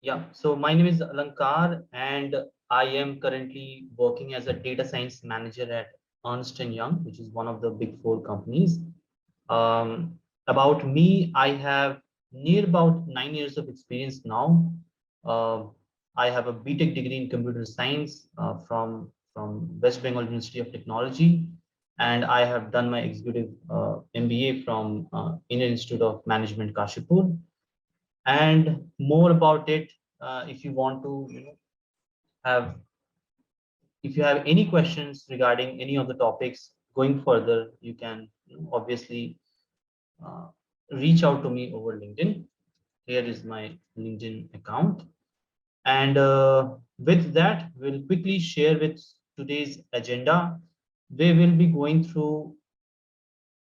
Yeah, so my name is Alankar, and I am currently working as a data science manager at Ernst& Young, which is one of the big four companies. About me, I have near about 9 years of experience now. Uh, I have a BTech degree in computer science from West Bengal University of Technology, and I have done my executive MBA from Indian Institute of Management, Kashipur. And more about it, if you want to, have if you have any questions regarding any of the topics going further, you can obviously uh, reach out to me over LinkedIn. Here is my LinkedIn account. And with that, we'll quickly share with today's agenda. We will be going through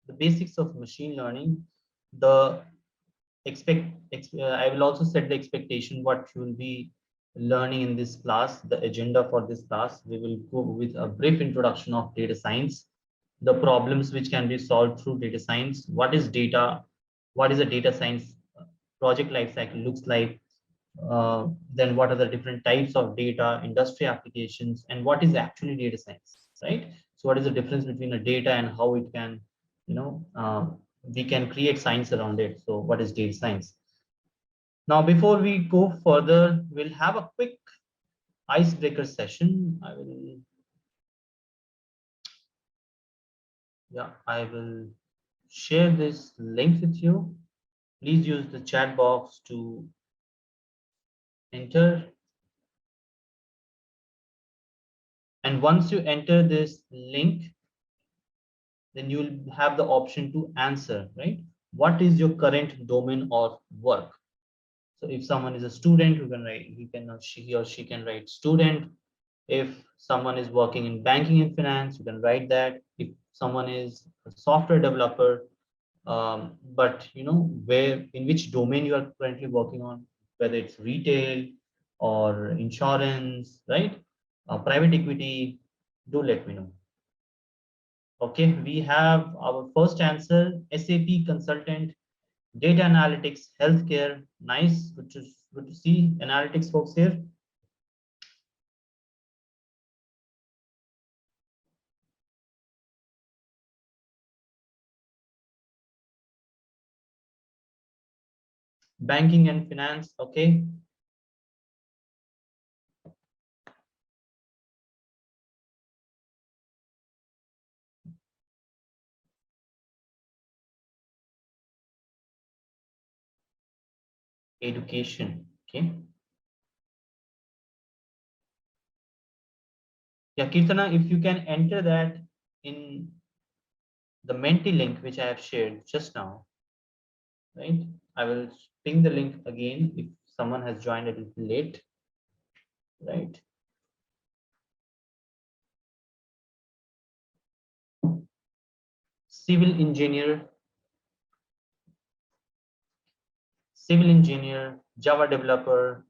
the basics of machine learning, the I will also set the expectation what you will be learning in this class, the agenda for this class. We will go with a brief introduction of data science, the problems which can be solved through data science, what is data, what is a data science project lifecycle looks like, then what are the different types of data, industry applications, and what is actually data science, right? So what is the difference between a data and how it can, you know, we can create science around it. So what is data science? Now, before we go further, we'll have a quick icebreaker session. I will share this link with you. Please use the chat box to enter. And once you enter this link, then you'll have the option to answer, right? What is your current domain or work? So if someone is a student, you can write, he or she can write student. If someone is working in banking and finance, you can write that. If someone is a software developer, but where, in which domain you are currently working on, whether it's retail or insurance, right? Private equity, do let me know. Okay, we have our first answer, SAP consultant, data analytics, healthcare. Nice, good to see analytics folks here. Banking and finance, okay. Education, okay. Yeah, Kirtana, if you can enter that in the Menti link which I have shared just now, right? I will ping the link again if someone has joined a little late, right? Civil engineer, Java developer,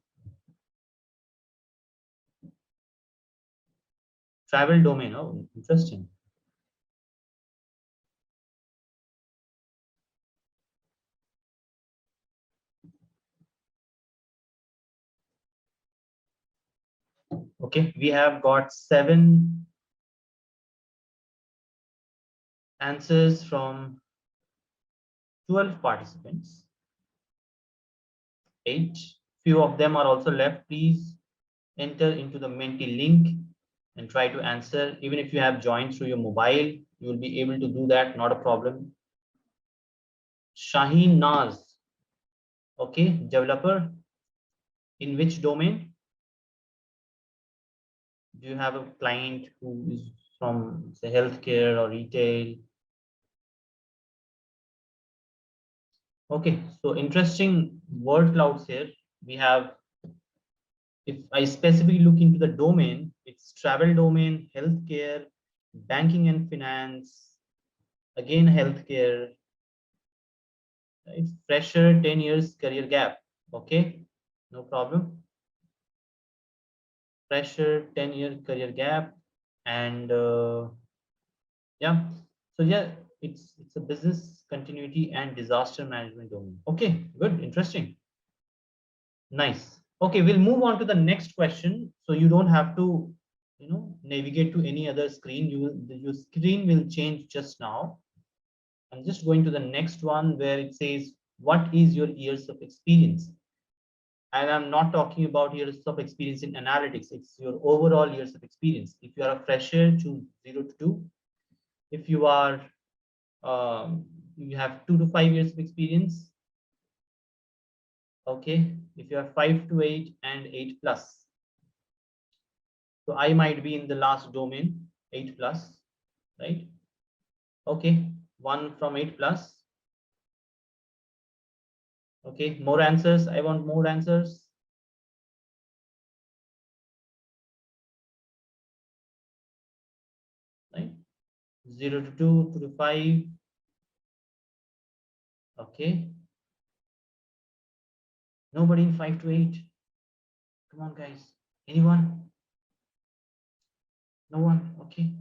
travel domain. Oh, interesting. Okay, we have got 7 answers from 12 participants. 8. Few of them are also left. Please enter into the Menti link and try to answer. Even if you have joined through your mobile, you will be able to do that, not a problem. Shaheen Naz, okay, developer. In which domain? Do you have a client who is from, say, healthcare or retail? Okay, so interesting word clouds here. We have, if I specifically look into the domain, it's travel domain, healthcare, banking and finance, again healthcare, right? Fresher, 10 years career gap. Okay, no problem. Fresher, 10-year career gap, and yeah, so yeah, it's a business continuity and disaster management domain. Okay, good, interesting, nice. Okay, we'll move on to the next question. So you don't have to, navigate to any other screen. Your screen will change just now. I'm just going to the next one where it says, what is your years of experience? And I'm not talking about years of experience in analytics. It's your overall years of experience. If you are a fresher, choose 0 to 2. If you are, you have 2 to 5 years of experience. Okay. If you have 5 to 8 and 8 plus. So I might be in the last domain, 8 plus, right? Okay. 1 from 8 plus. Okay. More answers. I want more answers. Right? 0 to 2, 2 to 5. Okay. Nobody in 5 to 8. Come on, guys. Anyone? No one? Okay.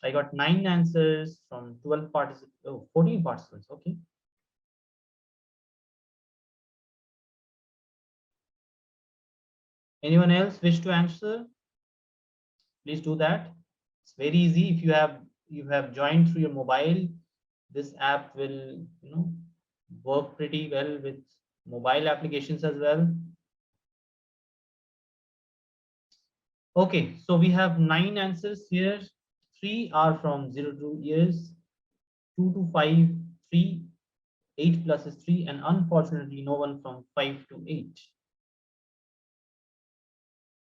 I got 9 answers from 12 participants. Oh, 14 participants. Okay. Anyone else wish to answer? Please do that. It's very easy. If you have joined through your mobile, this app will work pretty well with mobile applications as well. Okay, so we have 9 answers here. 3 are from 0 to years, 2 to 5, 3, 8 plus is 3, and unfortunately no one from 5 to 8.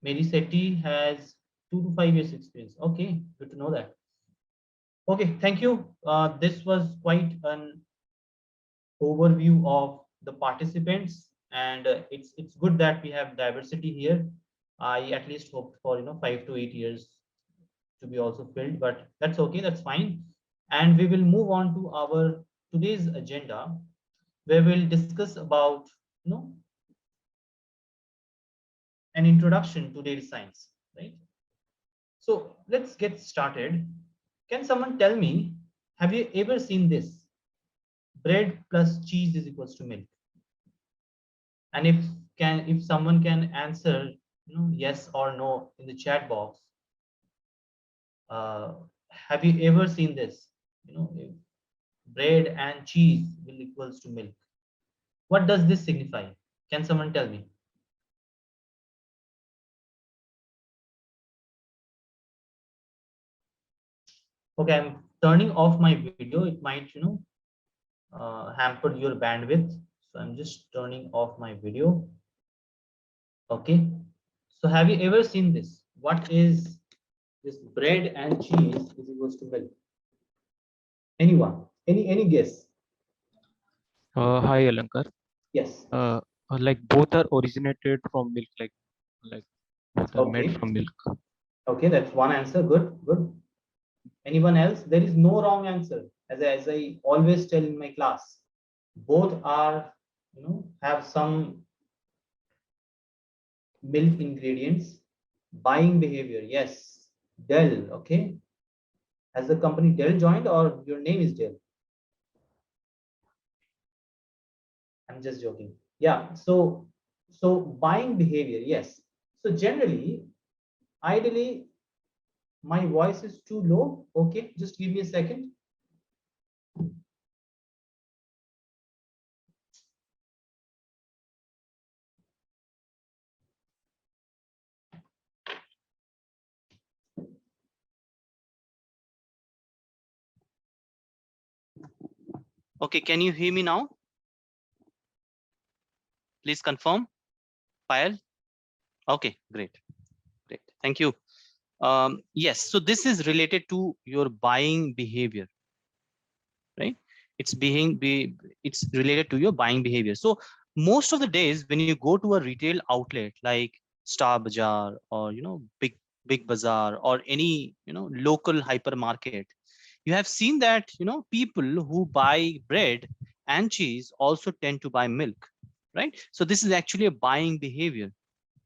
Mary Sethi has 2 to 5 years experience. Okay, good to know that. Okay, thank you. This was quite an overview of the participants, and it's good that we have diversity here. I at least hoped for 5 to 8 years to be also filled, but that's okay, that's fine. And we will move on to our today's agenda, where we'll discuss about an introduction to data science, right? So let's get started. Can someone tell me, have you ever seen this? Bread plus cheese is equals to milk. And if someone can answer yes or no in the chat box, uh, have you ever seen this? If bread and cheese will equals to milk. What does this signify? Can someone tell me? Okay, I'm turning off my video. It might hamper your bandwidth. So I'm just turning off my video. Okay. So have you ever seen this? What is this? Bread and cheese is equals to milk. Anyone? Any guess? Hi, Alankar. Yes. Like both are originated from milk, like both are made Okay. from milk. Okay, that's one answer. Good, good. Anyone else? There is no wrong answer. As I always tell in my class, both are have some milk ingredients. Buying behavior, yes. Dell, okay. Has the company Dell joined or your name is Dell? I'm just joking. Yeah. So buying behavior, yes. So generally, ideally, my voice is too low. Okay, just give me a second. Okay, can you hear me now? Please confirm. File. Okay, great. Great. Thank you. Yes, so this is related to your buying behavior, right? It's related to your buying behavior. So most of the days when you go to a retail outlet like Star Bazaar or big bazaar or any local hypermarket, you have seen that people who buy bread and cheese also tend to buy milk, right? So this is actually a buying behavior,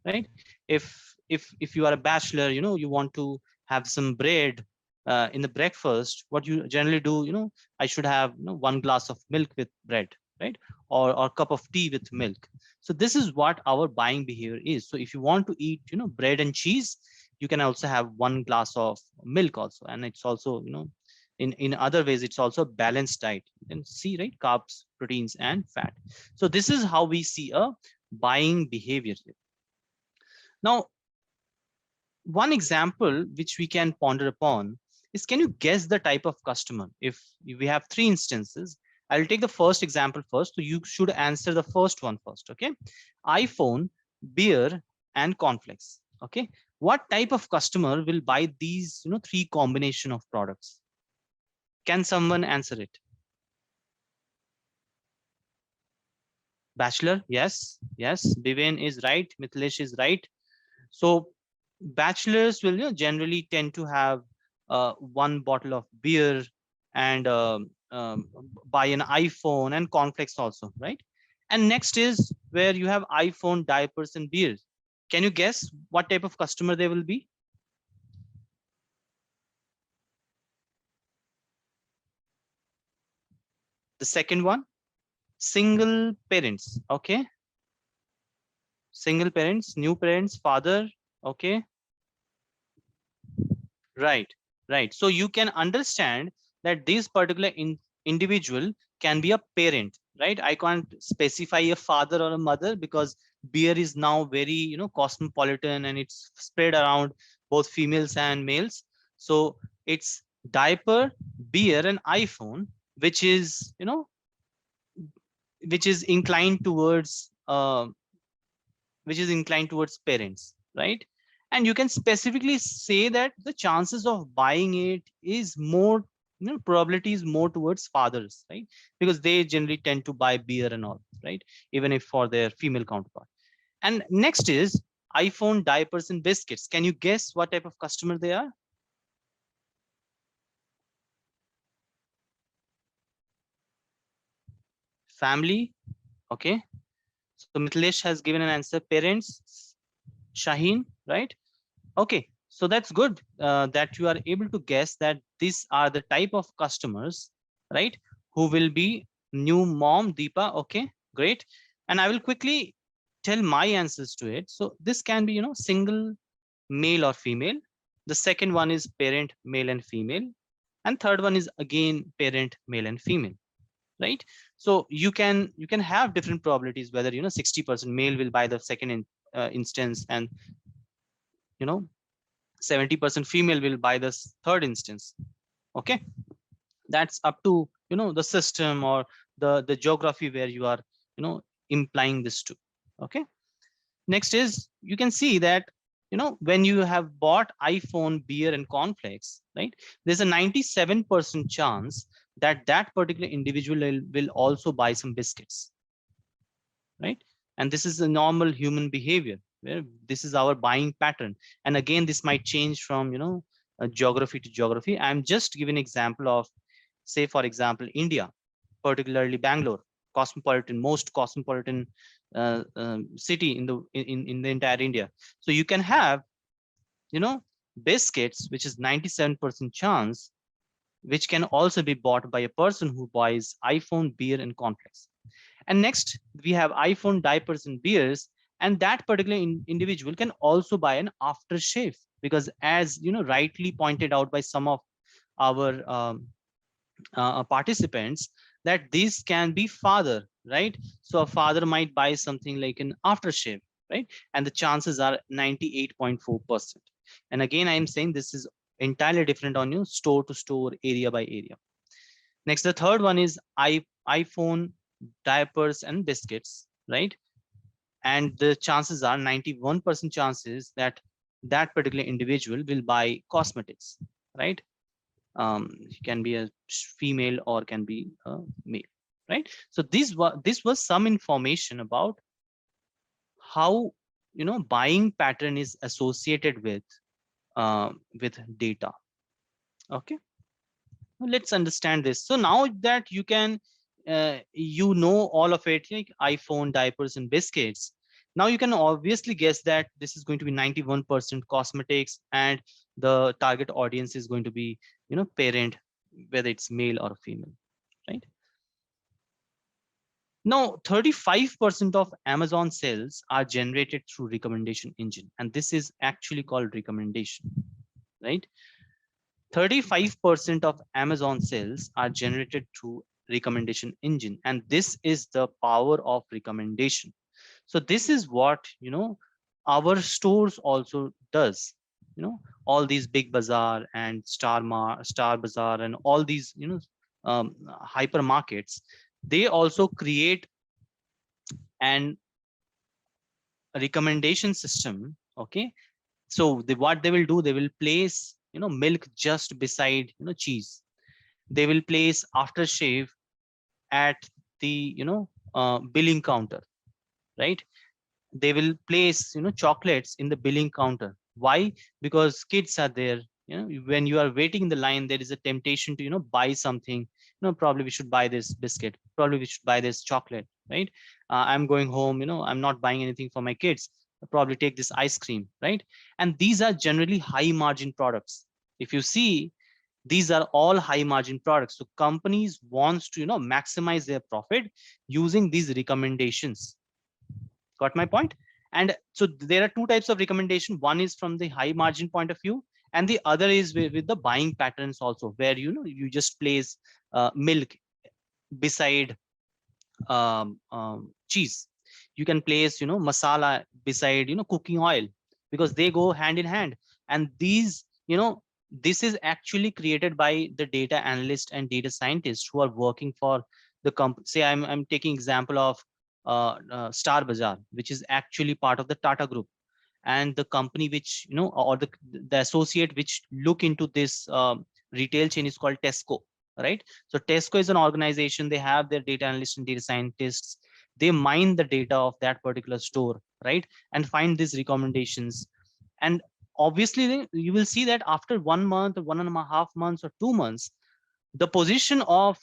right? If you are a bachelor, you want to have some bread in the breakfast, what you generally do, I should have 1 glass of milk with bread, right? Or cup of tea with milk. So this is what our buying behavior is. So if you want to eat, bread and cheese, you can also have one glass of milk also, and it's also, in other ways, it's also a balanced diet. You can see, right, carbs, proteins, and fat. So this is how we see a buying behavior here. Now, one example which we can ponder upon is, can you guess the type of customer? If we have three instances, I'll take the first example first. So you should answer the first one first. Okay. iPhone, beer, and cornflakes. Okay. What type of customer will buy these, three combination of products? Can someone answer it? Bachelor? Yes. Yes. Biven is right. Mithilesh is right. So bachelors will, generally tend to have one bottle of beer and buy an iPhone and cornflakes also, right? And next is where you have iPhone, diapers, and beers. Can you guess what type of customer they will be? The second one, single parents. Okay, single parents, new parents, father. Okay, right, right. So you can understand that this particular individual can be a parent, right? I can't specify a father or a mother because beer is now very, cosmopolitan, and it's spread around both females and males. So it's diaper, beer, and iPhone, which is, which is inclined towards parents, right? And you can specifically say that the chances of buying it is more, probability is more towards fathers, right? Because they generally tend to buy beer and all, right? Even if for their female counterpart. And next is iPhone, diapers, and biscuits. Can you guess what type of customer they are? Family. Okay. So Mithilesh has given an answer, parents. Shaheen, right? Okay, so that's good that you are able to guess that these are the type of customers, right? Who will be new mom, Deepa. Okay, great. And I will quickly tell my answers to it. So this can be, single male or female. The second one is parent, male and female. And third one is again parent, male and female, right? So you can have different probabilities, whether 60% male will buy the second instance, and you know 70% female will buy this third instance. Okay, that's up to the system or the geography where you are implying this to. Okay, next is, you can see that when you have bought iPhone, beer, and cornflakes, right, there's a 97% chance that that particular individual will also buy some biscuits, right? And this is a normal human behavior where this is our buying pattern. And again, this might change from geography to geography. I'm just giving an example of, say for example, India, particularly Bangalore, cosmopolitan, most cosmopolitan city in the entire India. So you can have biscuits, which is 97% chance, which can also be bought by a person who buys iPhone, beer, and cornflakes. And next, we have iPhone, diapers, and beers. And that particular individual can also buy an aftershave, because as rightly pointed out by some of our participants, that this can be father, right? So a father might buy something like an aftershave, right? And the chances are 98.4%. And again, I am saying this is entirely different on store to store, area by area. Next, the third one is iPhone, diapers, and biscuits, right? And the chances are 91% chances that that particular individual will buy cosmetics, right? He can be a female or can be a male, right? So this was some information about how buying pattern is associated with data. Okay. Let's understand this. So now that you can all of it, like iPhone, diapers, and biscuits, now you can obviously guess that this is going to be 91% cosmetics, and the target audience is going to be, parent, whether it's male or female, right? Now, 35% of Amazon sales are generated through recommendation engine, and this is actually called recommendation, right? 35% of Amazon sales are generated through recommendation engine, and this is the power of recommendation. So this is what, our stores also does. All these Big Bazaar and Star Bazaar and all these, hypermarkets, they also create an recommendation system. Okay, so what they will do, they will place, milk just beside, cheese. They will place aftershave at the, billing counter, right? They will place, chocolates in the billing counter. Why? Because kids are there. When you are waiting in the line, there is a temptation to, buy something. Probably we should buy this biscuit, probably we should buy this chocolate, right? I'm going home, I'm not buying anything for my kids. I'll probably take this ice cream, right? And these are generally high margin products. If you see, these are all high margin products, so companies wants to, maximize their profit using these recommendations. Got my point? And so there are two types of recommendation. One is from the high margin point of view, and the other is with the buying patterns also, where, you just place milk beside cheese. You can place, masala beside, cooking oil, because they go hand in hand. And these, this is actually created by the data analyst and data scientists who are working for the company. Say I'm taking example of Star Bazaar, which is actually part of the Tata Group, and the company which, or the associate which look into this retail chain is called Tesco, right? So Tesco is an organization. They have their data analysts and data scientists. They mine the data of that particular store, right, and find these recommendations. And obviously you will see that after 1 month or 1.5 months or 2 months, the position of,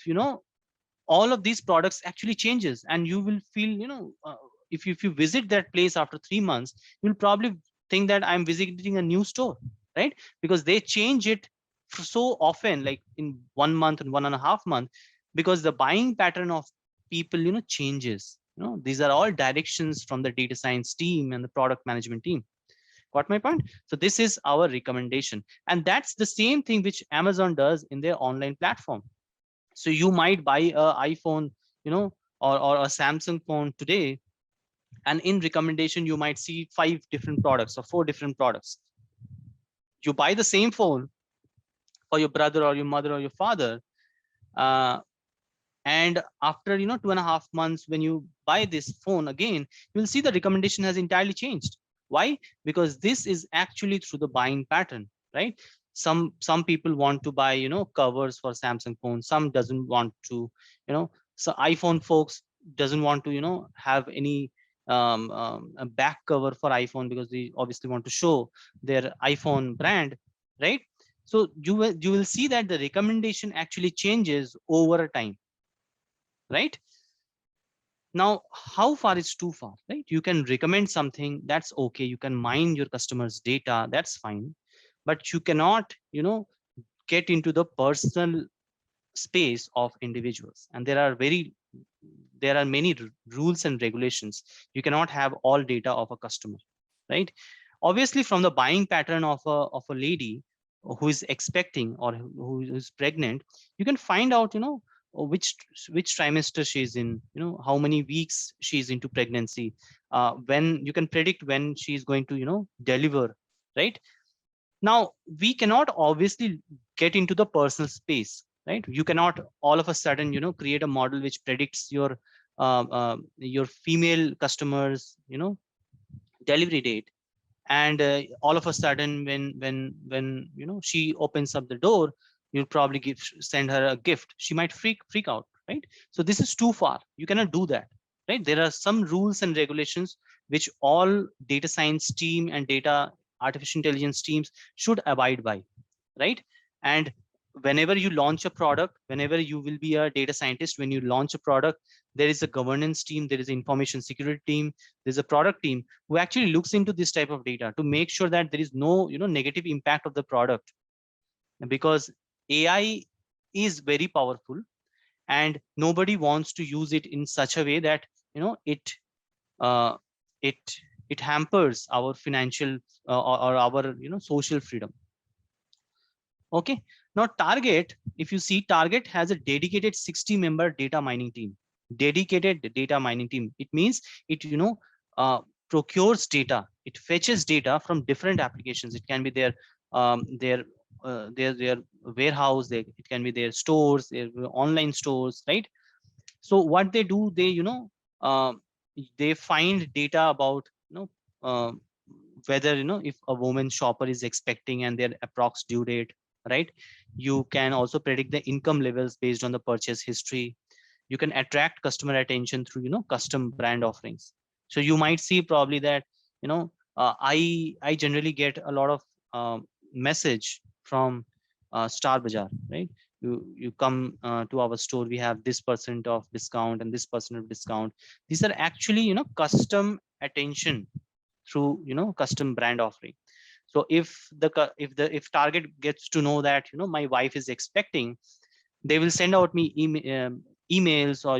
all of these products actually changes, and you will feel, if you visit that place after 3 months, you'll probably think that I'm visiting a new store, right? Because they change it so often, like in 1 month and 1.5 month, because the buying pattern of people, changes. These are all directions from the data science team and the product management team. Got my point? So this is our recommendation, and that's the same thing which Amazon does in their online platform. So you might buy a iPhone, or a Samsung phone today, and in recommendation you might see 5 different products or 4 different products. You buy the same phone for your brother or your mother or your father, uh, and after, 2.5 months, when you buy this phone again, you'll see the recommendation has entirely changed. Why? Because this is actually through the buying pattern, right? Some people want to buy, covers for Samsung phones. Some doesn't want to, so iPhone folks doesn't want to, have any a back cover for iPhone, because they obviously want to show their iPhone brand, right? So you will see that the recommendation actually changes over time, right? Now, how far is too far, right? You can recommend something, that's okay. You can mine your customers' data, that's fine. But you cannot, get into the personal space of individuals. And there are many rules and regulations. You cannot have all data of a customer, right? Obviously, from the buying pattern of a lady who is expecting or who is pregnant, you can find out, which trimester she's in, how many weeks she's into pregnancy, when you can predict when she's going to, deliver, right? Now, we cannot obviously get into the personal space, right? You cannot all of a sudden, create a model which predicts your female customers, delivery date, and all of a sudden, when she opens up the door, you'll probably send her a gift. She might freak out, right? So this is too far. You cannot do that, right? There are some rules and regulations which all data science team and data artificial intelligence teams should abide by, right? And whenever you launch a product, whenever you will be a data scientist, when you launch a product, there is a governance team, there is an information security team, there's a product team who actually looks into this type of data to make sure that there is no, negative impact of the product. Because AI is very powerful, and nobody wants to use it in such a way that uh, it it hampers our financial or our social freedom. Okay, now Target, if you see, Target has a dedicated 60-member data mining team. Dedicated data mining team. It means it uh, procures data. It fetches data from different applications. It can be their warehouse. It can be their stores, their online stores, right? So what they do, they uh, they find data about uh, whether if a woman shopper is expecting and their approx due date, right? You can also predict the income levels based on the purchase history. You can attract customer attention through custom brand offerings. So you might see probably that I generally get a lot of message from Star Bazaar, right? You come to our store, we have this percent of discount and this percent of discount. These are actually custom attention through custom brand offering. So if Target gets to know that my wife is expecting, they will send out me emails or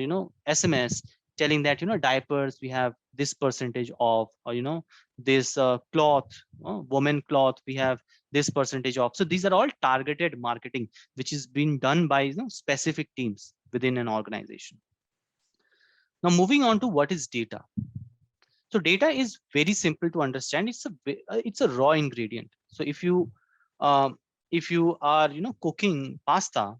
SMS telling that diapers we have this percentage off, or this cloth, woman cloth, we have this percentage off. So these are all targeted marketing which is being done by specific teams within an organization. Now moving on to what is data. So data is very simple to understand. It's a raw ingredient. So um, if you are cooking pasta,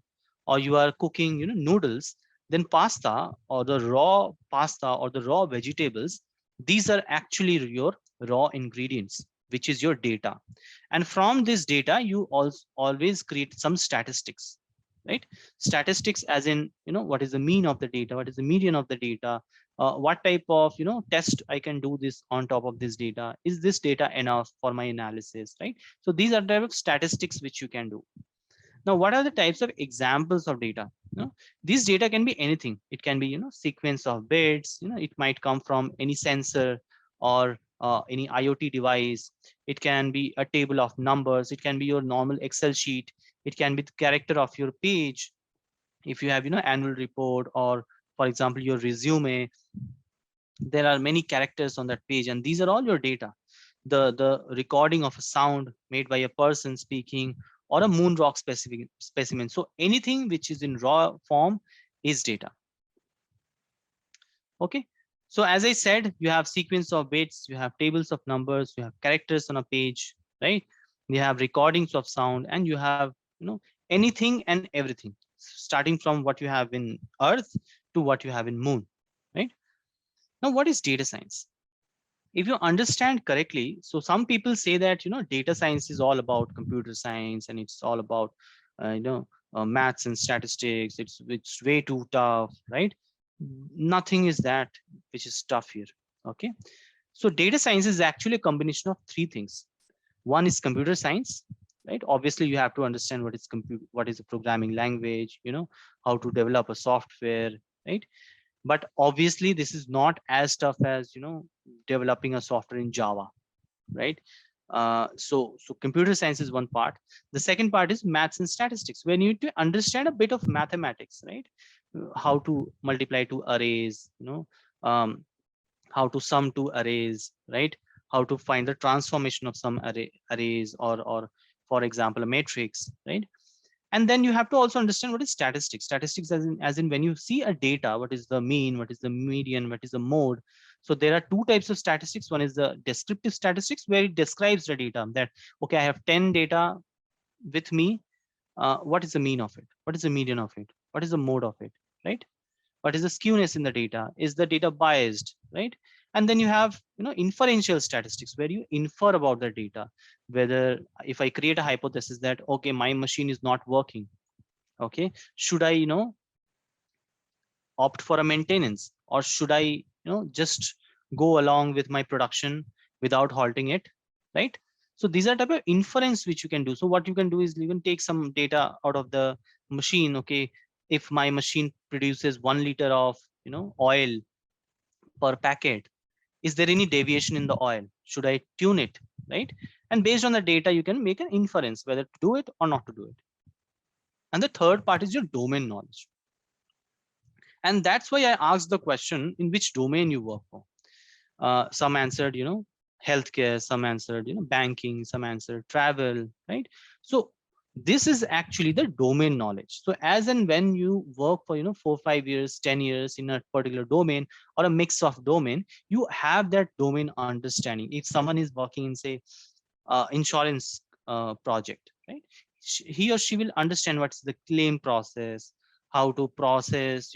or you are cooking noodles, then pasta or the raw pasta or the raw vegetables, these are actually your raw ingredients, which is your data. And from this data you also always create some statistics, right? Statistics as in what is the mean of the data, what is the median of the data, what type of test I can do this on top of this data, is this data enough for my analysis, right? So these are type of statistics which you can do. Now what are the types of examples of data? These data can be anything. It can be sequence of bits, it might come from any sensor or any IoT device. It can be a table of numbers, it can be your normal Excel sheet, it can be the character of your page. If you have annual report, or for example your resume, there are many characters on that page, and these are all your data. The recording of a sound made by a person speaking, or a moon rock specimen. So anything which is in raw form is data. Okay, so as I said, you have sequence of bits, you have tables of numbers, you have characters on a page, right? You have recordings of sound, and you have anything and everything, starting from what you have in earth to what you have in moon, right? Now what is data science? If you understand correctly, so some people say that data science is all about computer science, and it's all about maths and statistics. It's way too tough, right? Nothing is that which is tough here. Okay, so data science is actually a combination of three things. One is computer science, right? Obviously you have to understand what is a programming language, how to develop a software, right? But obviously this is not as tough as developing a software in Java, right? So computer science is one part. The second part is maths and statistics, where you need to understand a bit of mathematics, right? How to multiply two arrays, um, how to sum two arrays, right? How to find the transformation of some arrays, or for example a matrix, right? And then you have to also understand what is statistics. Statistics as in when you see a data, what is the mean, what is the median, what is the mode. So there are two types of statistics. One is the descriptive statistics, where it describes the data, that okay, I have 10 data with me. What is the mean of it, what is the median of it, what is the mode of it, right? What is the skewness in the data, is the data biased, right? And then you have inferential statistics, where you infer about the data, whether if I create a hypothesis that okay, my machine is not working, okay, should I opt for a maintenance, or should I just go along with my production without halting it, right? So these are type of inference which you can do. So what you can do is you can take some data out of the machine. Okay, if my machine produces 1 liter of oil per packet, is there any deviation in the oil, should I tune it, right? And based on the data you can make an inference whether to do it or not to do it. And the third part is your domain knowledge. And that's why I asked the question, in which domain you work for. Some answered, healthcare, some answered, banking, some answered travel, right? So this is actually the domain knowledge. So as and when you work for, 4 5 years, 10 years in a particular domain or a mix of domain, you have that domain understanding. If someone is working in, say, insurance project, right? He or she will understand what's the claim process, how to process,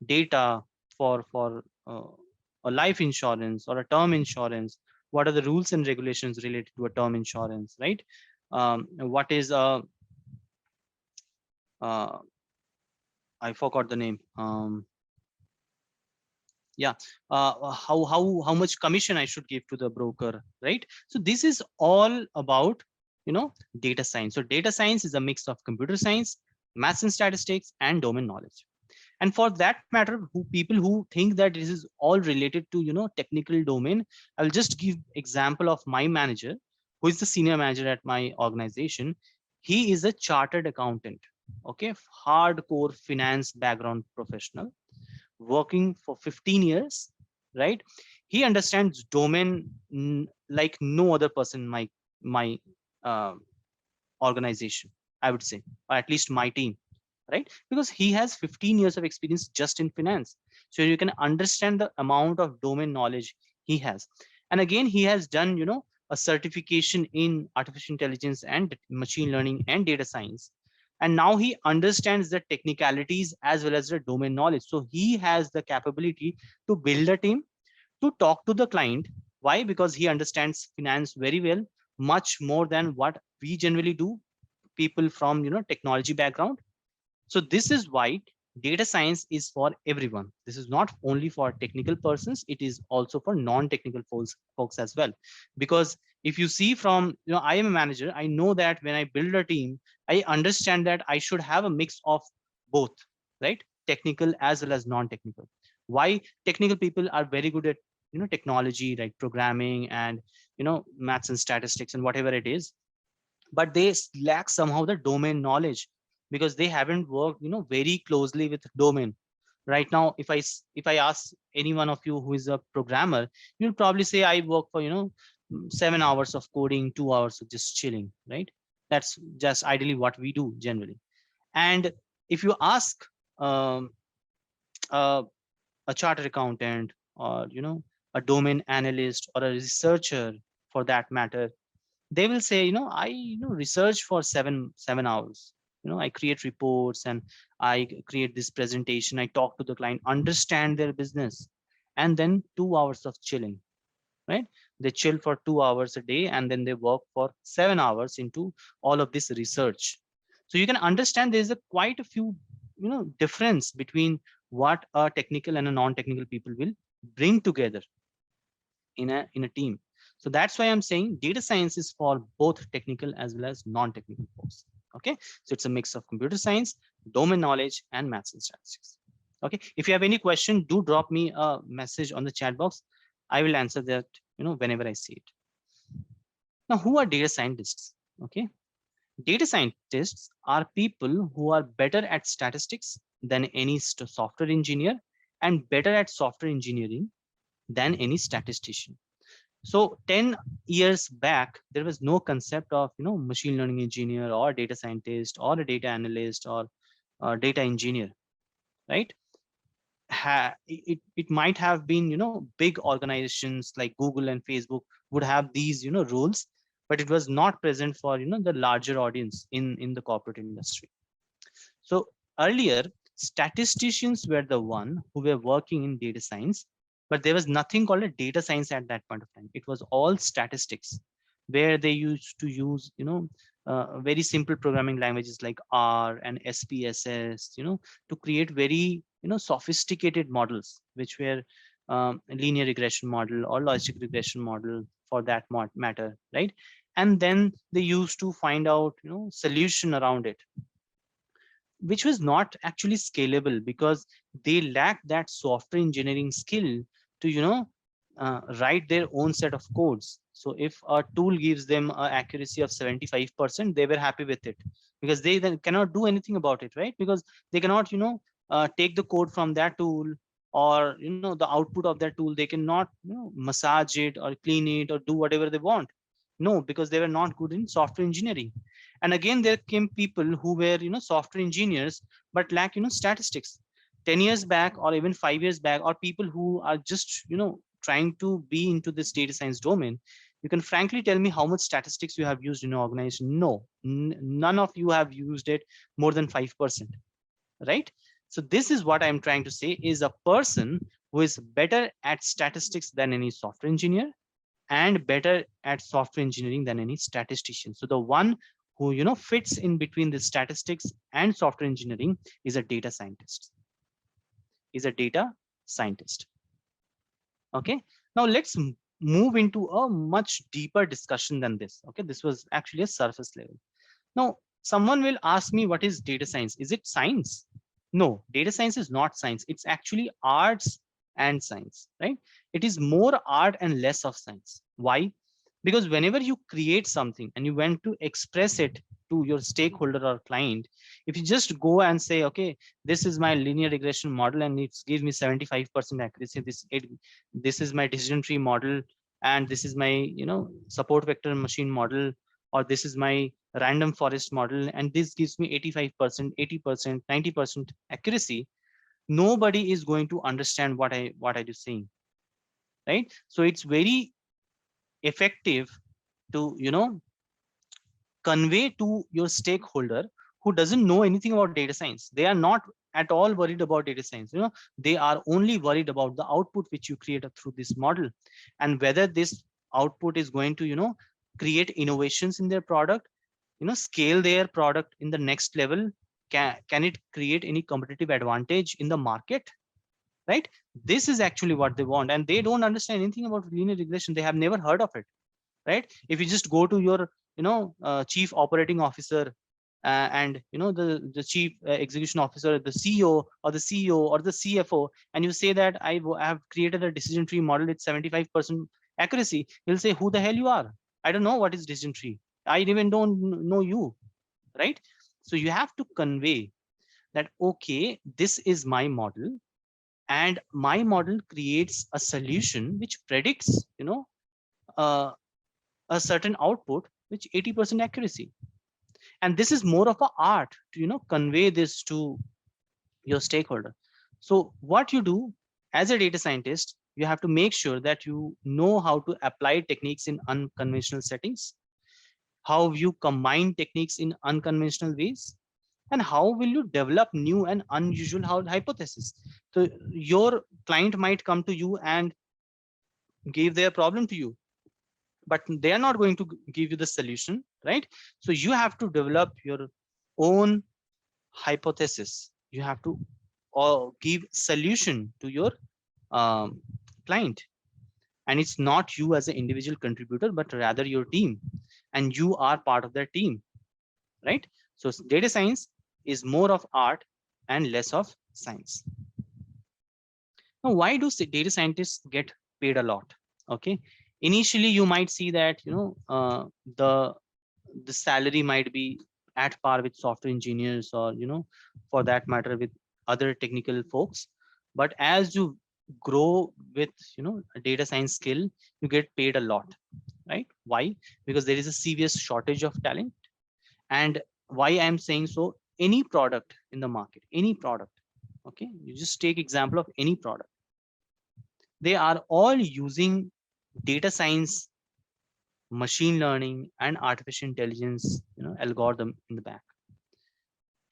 data for a life insurance or a term insurance. What are the rules and regulations related to a term insurance, right? What is uh, I forgot the name. Yeah, how much commission I should give to the broker, right? So this is all about, data science. So data science is a mix of computer science, maths and statistics, and domain knowledge. And for that matter, people who think that this is all related to, technical domain, I'll just give example of my manager, who is the senior manager at my organization. He is a chartered accountant, okay, hardcore finance background professional, working for 15 years, right? He understands domain like no other person in my uh, organization, I would say, or at least my team, right? Because he has 15 years of experience just in finance. So you can understand the amount of domain knowledge he has. And again, he has done, a certification in artificial intelligence and machine learning and data science. And now he understands the technicalities as well as the domain knowledge. So he has the capability to build a team, to talk to the client. Why? Because he understands finance very well, much more than what we generally do, people from, technology background. So this is why data science is for everyone. This is not only for technical persons, it is also for non-technical folks as well. Because if you see from, I am a manager, I know that when I build a team, I understand that I should have a mix of both, right? Technical as well as non-technical. Why? Technical people are very good at, technology, like programming and, maths and statistics and whatever it is, but they lack somehow the domain knowledge, because they haven't worked, very closely with domain. Right now, if I ask any one of you who is a programmer, you'll probably say I work for, 7 hours of coding, 2 hours of just chilling, right? That's just ideally what we do generally. And if you ask um, uh, a chartered accountant, or, a domain analyst or a researcher for that matter, they will say, I, research for 7 hours. I create reports and I create this presentation, I talk to the client, understand their business, and then 2 hours of chilling, right? They chill for 2 hours a day, and then they work for 7 hours into all of this research. So you can understand there's a quite a few, difference between what a technical and a non-technical people will bring together in a team. So that's why I'm saying data science is for both technical as well as non-technical folks. Okay, so it's a mix of computer science, domain knowledge, and maths and statistics. Okay, if you have any question, do drop me a message on the chat box. I will answer that, whenever I see it. Now, who are data scientists? Okay, data scientists are people who are better at statistics than any software engineer, and better at software engineering than any statistician. So 10 years back, there was no concept of, machine learning engineer or data scientist or a data analyst or data engineer, right? It might have been, big organizations like Google and Facebook would have these, roles, but it was not present for, the larger audience in the corporate industry. So earlier, statisticians were the one who were working in data science, but there was nothing called a data science at that point of time. It was all statistics, where they used to use, very simple programming languages like R and SPSS, to create very, sophisticated models, which were linear regression model or logistic regression model for that matter, right? And then they used to find out, solution around it, which was not actually scalable because they lacked that software engineering skill to, write their own set of codes. So if a tool gives them an accuracy of 75%, they were happy with it, because they then cannot do anything about it, right? Because they cannot, take the code from that tool, or the output of that tool. They cannot massage it or clean it or do whatever they want. No, because they were not good in software engineering. And again, there came people who were software engineers but lack statistics. 10 years back or even 5 years back, or people who are just trying to be into this data science domain, you can frankly tell me how much statistics you have used in your organization? No, none of you have used it more than 5%, right? So this is what I'm trying to say, is a person who is better at statistics than any software engineer and better at software engineering than any statistician. So the one who fits in between the statistics and software engineering is a data scientist. Is a data scientist. Okay, now let's move into a much deeper discussion than this. Okay, this was actually a surface level. Now, someone will ask me, what is data science? Is it science? No, data science is not science. It's actually arts and science, right? It is more art and less of science. Why? Because whenever you create something and you want to express it to your stakeholder or client, if you just go and say, okay, this is my linear regression model and it gives me 75% accuracy, this is my decision tree model, and this is my support vector machine model, or this is my random forest model, and this gives me 85%, 80%, 90% accuracy, nobody is going to understand what I do saying, right? So it's very effective to convey to your stakeholder who doesn't know anything about data science. They are not at all worried about data science. They are only worried about the output which you create through this model, and whether this output is going to create innovations in their product, scale their product in the next level. Can it create any competitive advantage in the market, right? This is actually what they want, and they don't understand anything about linear regression. They have never heard of it, right? If you just go to your chief operating officer, and the chief execution officer, the CEO or the CFO, and you say that I have created a decision tree model with 75% accuracy, he'll say, who the hell you are? I don't know what is decision tree. I even don't know you, right? So you have to convey that, okay, this is my model, and my model creates a solution which predicts uh, a certain output which 80% accuracy. And this is more of an art to convey this to your stakeholder. So what you do as a data scientist, you have to make sure that you know how to apply techniques in unconventional settings, how you combine techniques in unconventional ways, and how will you develop new and unusual hypotheses. So your client might come to you and give their problem to you, but they are not going to give you the solution, right? So you have to develop your own hypothesis. You have to give solution to your client, and it's not you as an individual contributor, but rather your team, and you are part of that team, right? So data science is more of art and less of science. Now, why do data scientists get paid a lot? Okay, initially you might see that the salary might be at par with software engineers, or for that matter with other technical folks. But as you grow with a data science skill, you get paid a lot, right? Why? Because there is a serious shortage of talent. And why I'm saying so, any product in the market, any product, okay, you just take example of any product, they are all using data science, machine learning, and artificial intelligence algorithm in the back.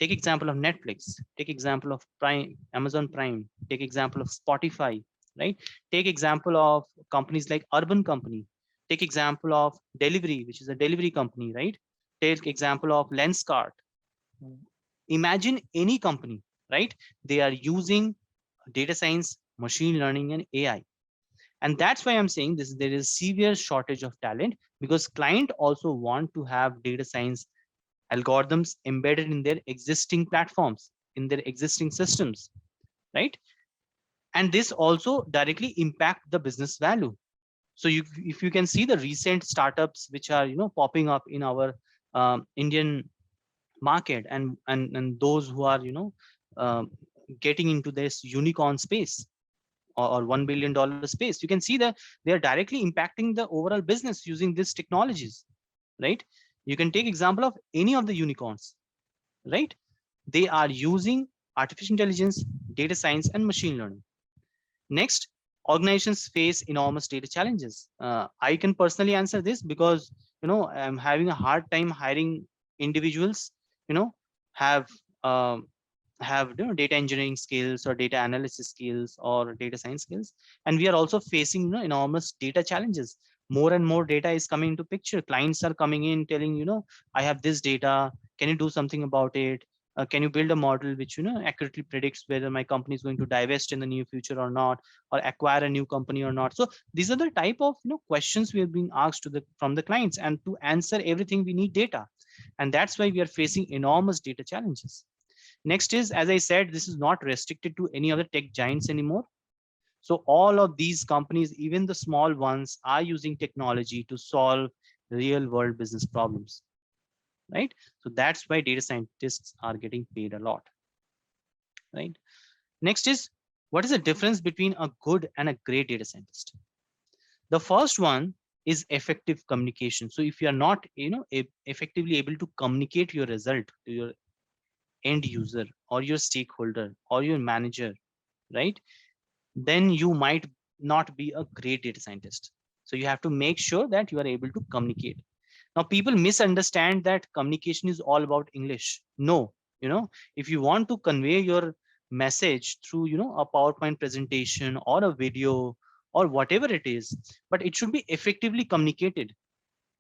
Take example of Netflix, take example of Prime, Amazon Prime, take example of Spotify, right? Take example of companies like Urban Company, take example of Delivery, which is a delivery company, right? Take example of Lenskart. Imagine any company, right? They are using data science, machine learning, and AI. And that's why I'm saying this, there is severe shortage of talent, because client also want to have data science algorithms embedded in their existing platforms, in their existing systems, right? And this also directly impact the business value. So if you can see the recent startups which are popping up in our Indian market, and those who are getting into this unicorn space or $1 billion space. You can see that they are directly impacting the overall business using these technologies, right? You can take example of any of the unicorns, right? They are using artificial intelligence, data science, and machine learning. Next, organizations face enormous data challenges. I can personally answer this because I'm having a hard time hiring individuals, you know, have um, data engineering skills or data analysis skills or data science skills, and we are also facing enormous data challenges. More and more data is coming into picture. Clients are coming in telling, I have this data, can you do something about it? Can you build a model which accurately predicts whether my company is going to divest in the near future or not, or acquire a new company or not? So these are the type of questions we are being asked from the clients, and to answer everything we need data, and that's why we are facing enormous data challenges. Next is, as I said, this is not restricted to any other tech giants anymore. So all of these companies, even the small ones, are using technology to solve real world business problems, right? So that's why data scientists are getting paid a lot, right? Next is, what is the difference between a good and a great data scientist? The first one is effective communication. So if you are not, effectively able to communicate your result to your end user or your stakeholder or your manager, right, then you might not be a great data scientist. So you have to make sure that you are able to communicate. Now people misunderstand that communication is all about English. No, if you want to convey your message through a PowerPoint presentation or a video or whatever it is, but it should be effectively communicated,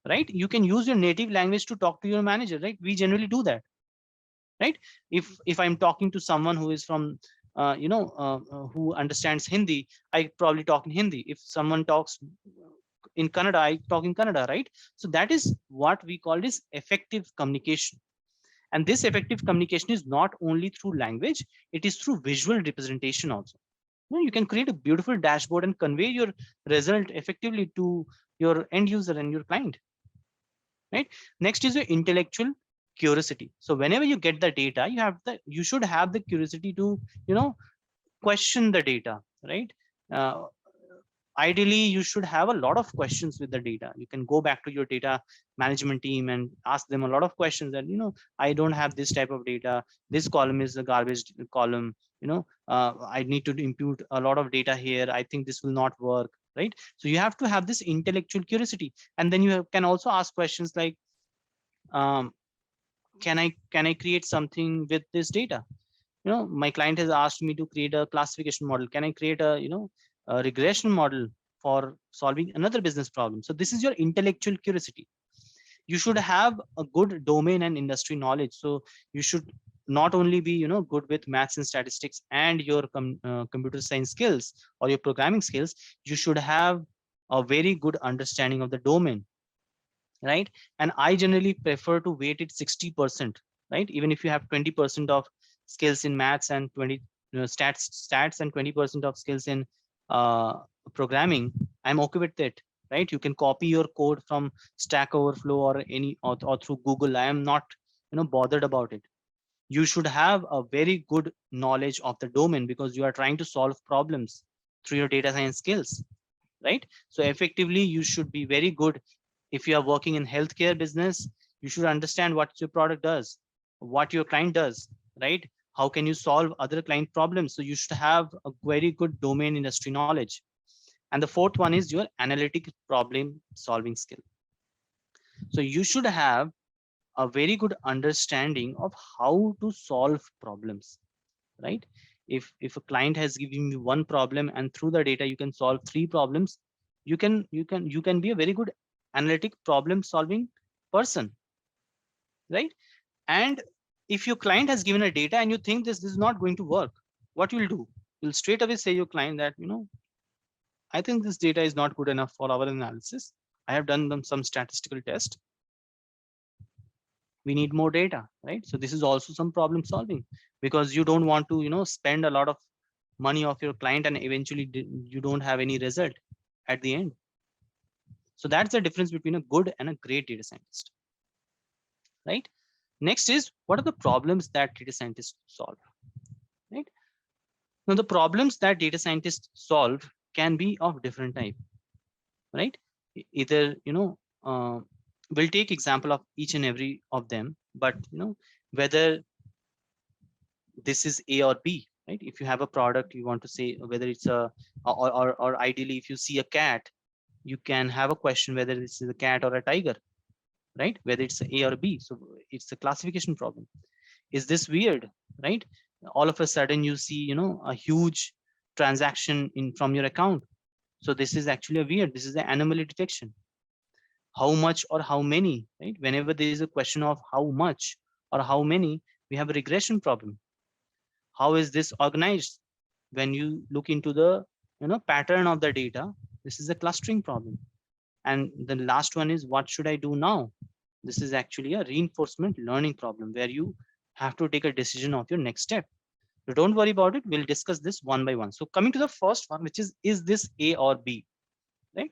right? You can use your native language to talk to your manager, right? We generally do that, right? If I'm talking to someone who is from who understands Hindi, I probably talk in Hindi. If someone talks in Kannada, I talk in Kannada, right? So that is what we call this effective communication. And this effective communication is not only through language, it is through visual representation also. You can create a beautiful dashboard and convey your result effectively to your end user and your client, right? Next is your intellectual curiosity. So whenever you get the data, you should have the curiosity to question the data, right? uh, Ideally you should have a lot of questions with the data. You can go back to your data management team and ask them a lot of questions that I don't have this type of data, this column is a garbage column, I need to impute a lot of data here, I think this will not work, right? So you have to have this intellectual curiosity. And then can also ask questions like, um, can I create something with this data? My client has asked me to create a classification model. Can I create a regression model for solving another business problem? So this is your intellectual curiosity. You should have a good domain and industry knowledge. So you should not only be good with maths and statistics and your computer science skills or your programming skills. You should have a very good understanding of the domain, right? And I generally prefer to weight it 60%, right? Even if you have 20% of skills in maths and 20 stats and 20% of skills in uh, programming, I'm okay with it, right? You can copy your code from Stack Overflow or or through Google. I am not bothered about it. You should have a very good knowledge of the domain because you are trying to solve problems through your data science skills, right? So effectively you should be very good. If you are working in healthcare business, you should understand what your product does, what your client does, right? How can you solve other client problems? So you should have a very good domain industry knowledge. And the fourth one is your analytic problem solving skill. So you should have a very good understanding of how to solve problems, right? If a client has given you one problem and through the data you can solve three problems, you can be a very good analytic problem solving person, right? And if your client has given a data and you think this is not going to work, what you'll do? You'll straight away say your client that I think this data is not good enough for our analysis. I have done some statistical test. We need more data, right? So this is also some problem solving, because you don't want to spend a lot of money of your client and eventually you don't have any result at the end. So that's the difference between a good and a great data scientist, right? Next is, what are the problems that data scientists solve, right? Now, the problems that data scientists solve can be of different type, right? Either, we'll take example of each and every of them, but whether this is A or B, right? If you have a product, you want to say whether it's a, or ideally, if you see a cat, you can have a question whether this is a cat or a tiger, right? Whether it's A or B. So it's a classification problem. Is this weird, right? All of a sudden you see, a huge transaction in from your account. So this is actually a weird, this is the anomaly detection. How much or how many, right? Whenever there is a question of how much or how many, we have a regression problem. How is this organized? When you look into the pattern of the data, this is a clustering problem. And the last one is, what should I do now? This is actually a reinforcement learning problem where you have to take a decision of your next step. So don't worry about it. We'll discuss this one by one. So coming to the first one, which is this A or B, right?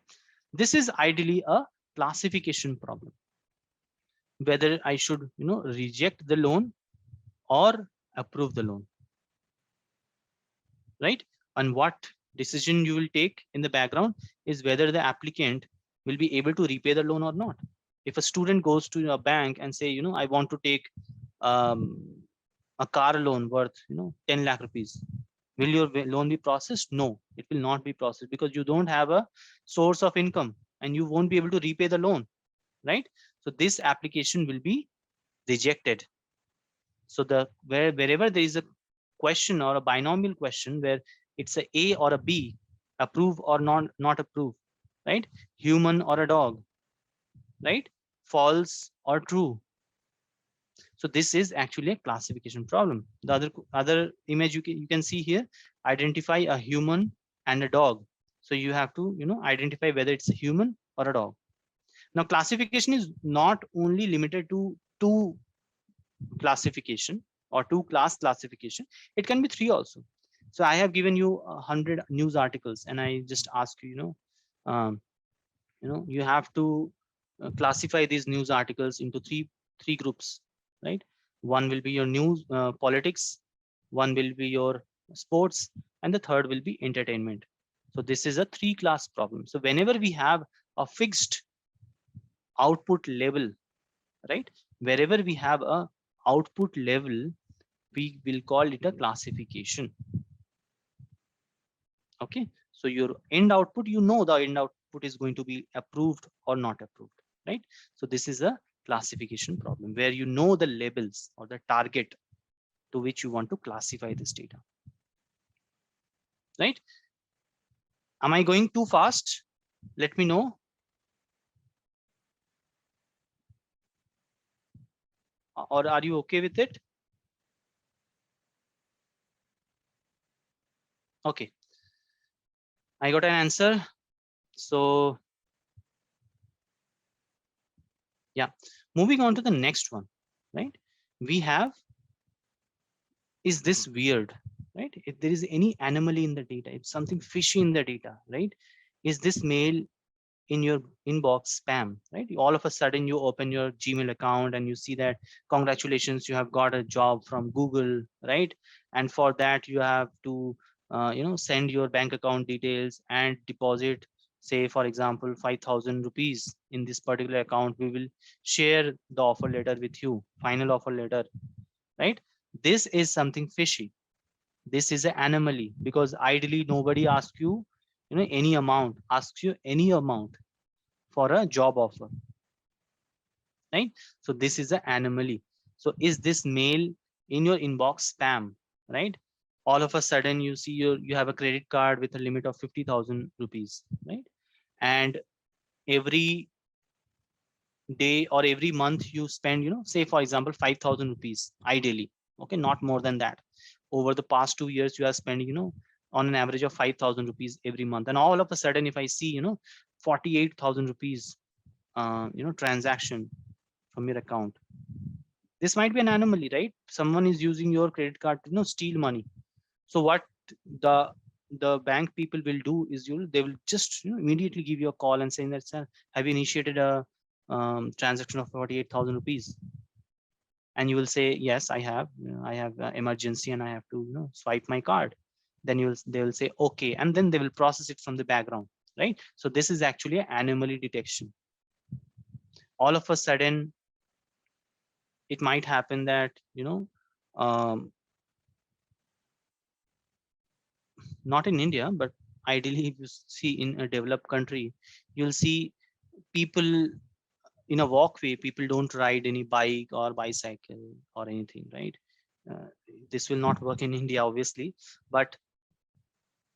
This is ideally a classification problem. Whether I should, reject the loan or approve the loan, right? And what decision you will take in the background is whether the applicant will be able to repay the loan or not. If a student goes to a bank and say, I want to take um, a car loan worth 10 lakh rupees, will your loan be processed? No, it will not be processed because you don't have a source of income and you won't be able to repay the loan, right? So this application will be rejected. So wherever there is a question or a binomial question where it's a or a B, approve or not approve, right? Human or a dog, right? False or true. So this is actually a classification problem. The other image you can see here, identify a human and a dog. So you have to identify whether it's a human or a dog. Now classification is not only limited to two classification or two class classification. It can be three also. So I have given you 100 news articles and I just ask you, um, you have to classify these news articles into three groups, right? One will be your news, politics, one will be your sports, and the third will be entertainment. So this is a three class problem. So whenever we have a fixed output level, right? Wherever we have a output level, we will call it a classification. Okay, so your end output, the end output is going to be approved or not approved, right? So this is a classification problem where the labels or the target to which you want to classify this data, right? Am I going too fast? Let me know. Or are you okay with it? Okay, I got an answer. So yeah, moving on to the next one, right? We have, is this weird, right? If there is any anomaly in the data, if something fishy in the data, right? Is this mail in your inbox spam, right? All of a sudden you open your Gmail account and you see that congratulations, you have got a job from Google, right? And for that you have to send your bank account details and deposit, say for example 5,000 rupees in this particular account. We will share the offer letter with you, final offer letter, right? This is something fishy. This is an anomaly because ideally nobody asks you, asks you any amount for a job offer, right? So this is an anomaly. So is this mail in your inbox spam, right? All of a sudden you see you have a credit card with a limit of 50,000 rupees, right? And every day or every month you spend, say for example 5,000 rupees ideally, okay, not more than that. Over the past 2 years you are spending, on an average of 5,000 rupees every month. And all of a sudden if I see, 48,000 rupees transaction from your account, this might be an anomaly, right? Someone is using your credit card to steal money. So what the bank people will do is they will just immediately give you a call and saying that, sir, have you initiated a transaction of 48,000 rupees? And you will say, yes, I have. I have emergency and I have to swipe my card. then they will say okay, and then they will process it from the background, right? So this is actually an anomaly detection. All of a sudden, it might happen that, um, not in India, but ideally, if you see in a developed country, you'll see people in a walkway. People don't ride any bike or bicycle or anything, right? Uh, this will not work in India, obviously, but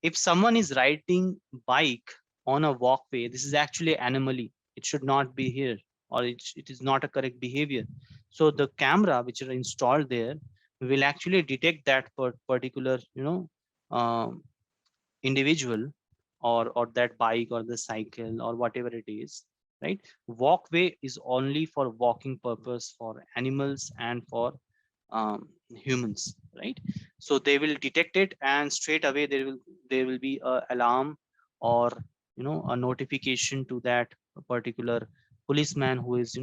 if someone is riding bike on a walkway, this is actually anomaly. It should not be here, or it is not a correct behavior. So the camera which are installed there will actually detect that particular, um, individual, or that bike or the cycle or whatever it is, right? Walkway is only for walking purpose for animals and for humans, right? So they will detect it, and straight away there will be a alarm, or a notification to that particular policeman who is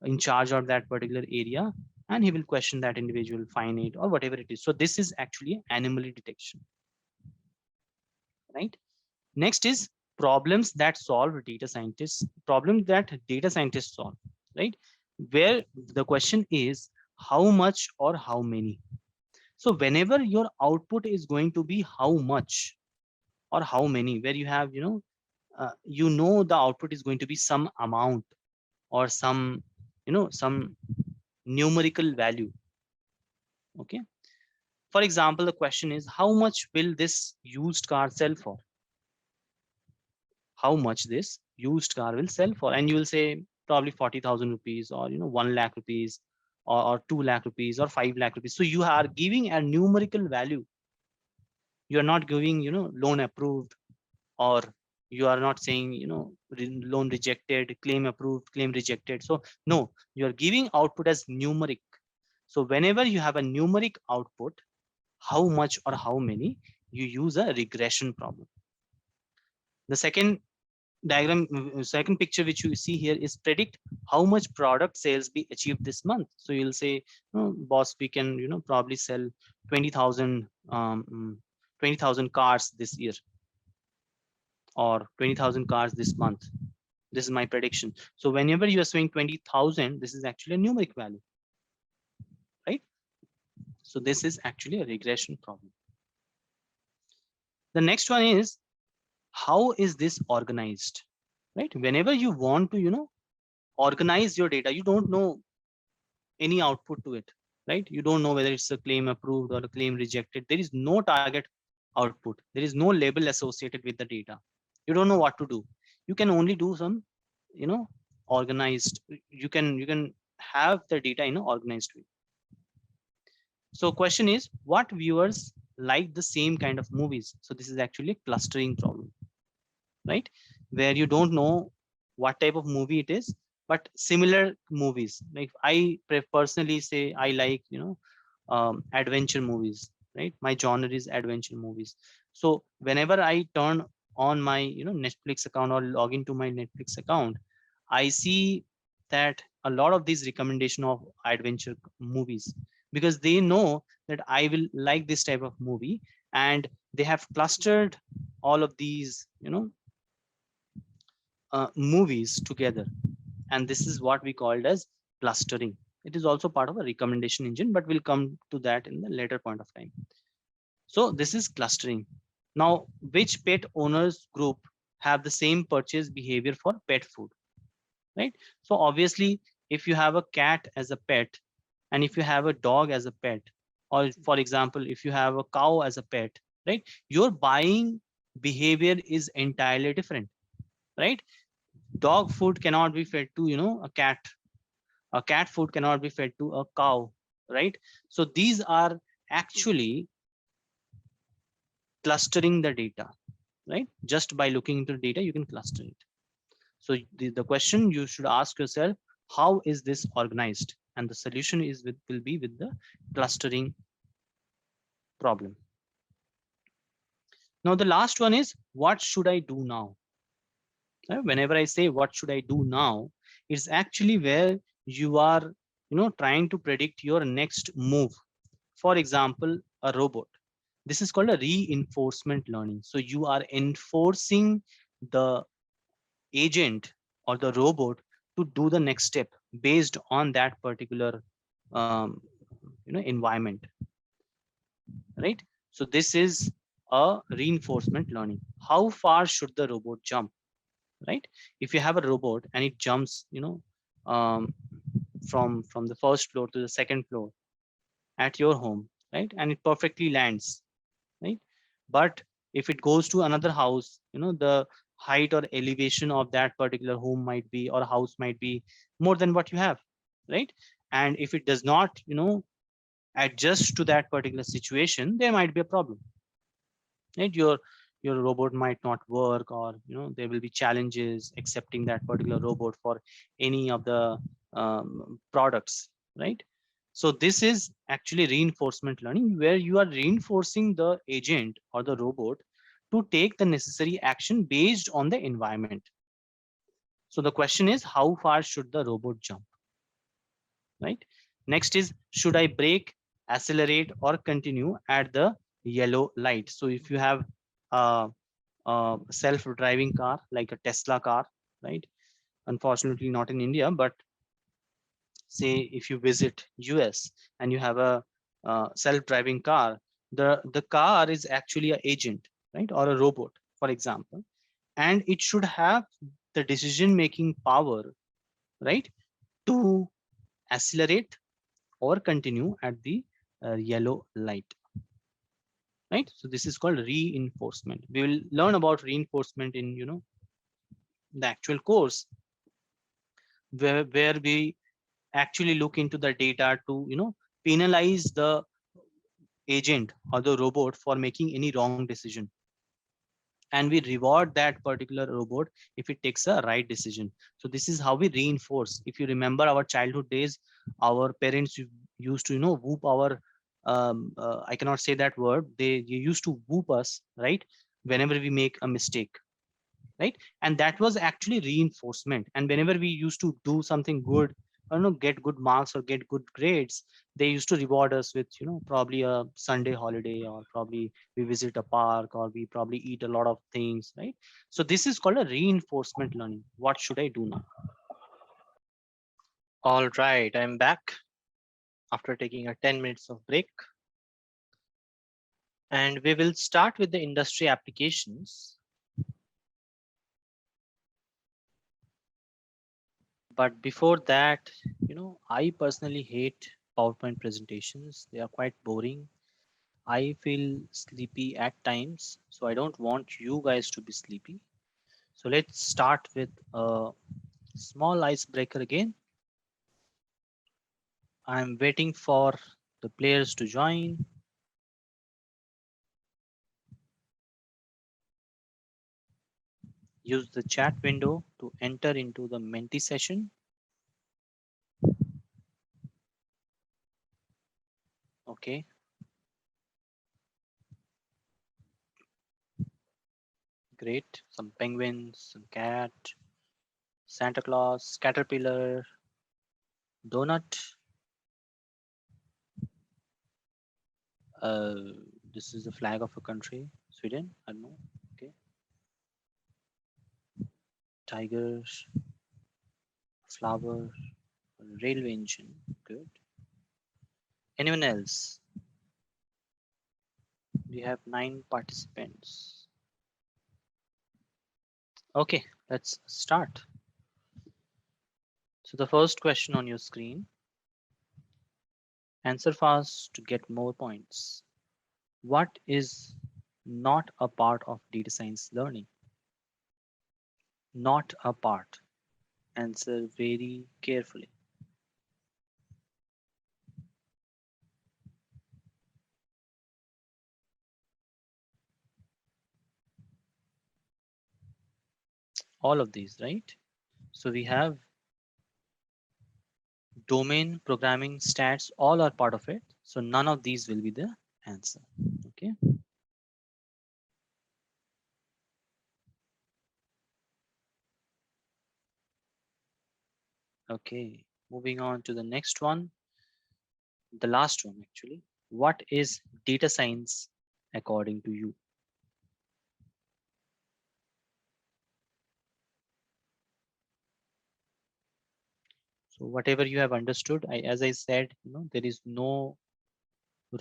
in charge of that particular area, and he will question that individual, fine it, or whatever it is. So this is actually anomaly detection, right? Next is problems that data scientists solve, right? Where the question is how much or how many. So whenever your output is going to be how much or how many, where you have, the output is going to be some amount, or some numerical value. Okay. For example, the question is how much will this used car sell for? How much this used car will sell for, and you will say probably 40,000 rupees, or 1 lakh rupees, or 2 lakh rupees, or 5 lakh rupees. So you are giving a numerical value. You are not giving loan approved, or you are not saying loan rejected, claim approved, claim rejected. So no, you are giving output as numeric. So whenever you have a numeric output, how much or how many, you use a regression problem. The second picture which you see here is predict how much product sales be achieved this month. So you'll say, boss, we can probably sell 20,000 cars this year, or 20,000 cars this month. This is my prediction. So whenever you are saying 20,000, this is actually a numeric value, right? So this is actually a regression problem. The next one is, how is this organized, right? Whenever you want to organize your data, you don't know any output to it, right? You don't know whether it's a claim approved or a claim rejected. There is no target output. There is no label associated with the data. You don't know what to do. You can only do some, organized. You can have the data in an organized way. So question is, what viewers like the same kind of movies? So this is actually a clustering problem, right? Where you don't know what type of movie it is, but similar movies. Like I personally say I like, adventure movies, right? My genre is adventure movies. So whenever I turn on my, Netflix account, or log into my Netflix account, I see that a lot of these recommendation of adventure movies, because they know that I will like this type of movie, and they have clustered all of these, movies together, and this is what we called as clustering. It is also part of a recommendation engine, but we'll come to that in the later point of time. So this is clustering. Now, which pet owners group have the same purchase behavior for pet food, right? So obviously, if you have a cat as a pet, and if you have a dog as a pet, or for example, if you have a cow as a pet, right, your buying behavior is entirely different, right? Dog food cannot be fed to a cat. A cat food cannot be fed to a cow, right? So these are actually clustering the data, right? Just by looking into the data, you can cluster it. So the question you should ask yourself, how is this organized? And the solution will be with the clustering problem. Now the last one is, what should I do now? Whenever I say what should I do now, it's actually where you are trying to predict your next move. For example, a robot. This is called a reinforcement learning. So you are enforcing the agent or the robot to do the next step based on that particular environment, right? So this is a reinforcement learning. How far should the robot jump, right? If you have a robot and it jumps, um, from the first floor to the second floor at your home, right, and it perfectly lands, right? But if it goes to another house, the height or elevation of that particular home might be, or house might be, more than what you have, right? And if it does not, adjust to that particular situation, there might be a problem, right? Your robot might not work, or there will be challenges accepting that particular robot for any of the products, right? So this is actually reinforcement learning, where you are reinforcing the agent or the robot to take the necessary action based on the environment. So the question is, how far should the robot jump, right? Next is, should I brake, accelerate, or continue at the yellow light? So if you have a, a self-driving car like a Tesla car, right? Unfortunately, not in India, but say if you visit US and you have a self-driving car, the car is actually an agent, right, or a robot, for example, and it should have the decision-making power, right, to accelerate or continue at the yellow light, right? So this is called reinforcement. We will learn about reinforcement in the actual course, where we actually look into the data to penalize the agent or the robot for making any wrong decision, and we reward that particular robot if it takes a right decision. So this is how we reinforce. If you remember our childhood days, our parents used to whoop our I cannot say that word, they used to whoop us, right, whenever we make a mistake, right? And that was actually reinforcement. And whenever we used to do something good, get good marks or get good grades, they used to reward us with probably a Sunday holiday, or probably we visit a park, or we probably eat a lot of things, right? So this is called a reinforcement learning. What should I do now? All right, I'm back after taking a 10 minutes of break. And we will start with the industry applications. But before that, I personally hate PowerPoint presentations. They are quite boring. I feel sleepy at times, so I don't want you guys to be sleepy. So let's start with a small icebreaker again. I'm waiting for the players to join. Use the chat window to enter into the Menti session. Okay. Great. Some penguins, some cat, Santa Claus, caterpillar, donut. Uh, this is the flag of a country, Sweden. I don't know. Okay. Tigers, flower, railway engine. Good. Anyone else? We have 9 participants. Okay, let's start. So the first question on your screen, answer fast to get more points. What is not a part of data science learning? Not a part. Answer very carefully. All of these, right? So we have domain, programming, stats, all are part of it. So none of these will be the answer. Okay. Okay, moving on to the next one, the last one actually. What is data science according to you? So whatever you have understood, as I said, there is no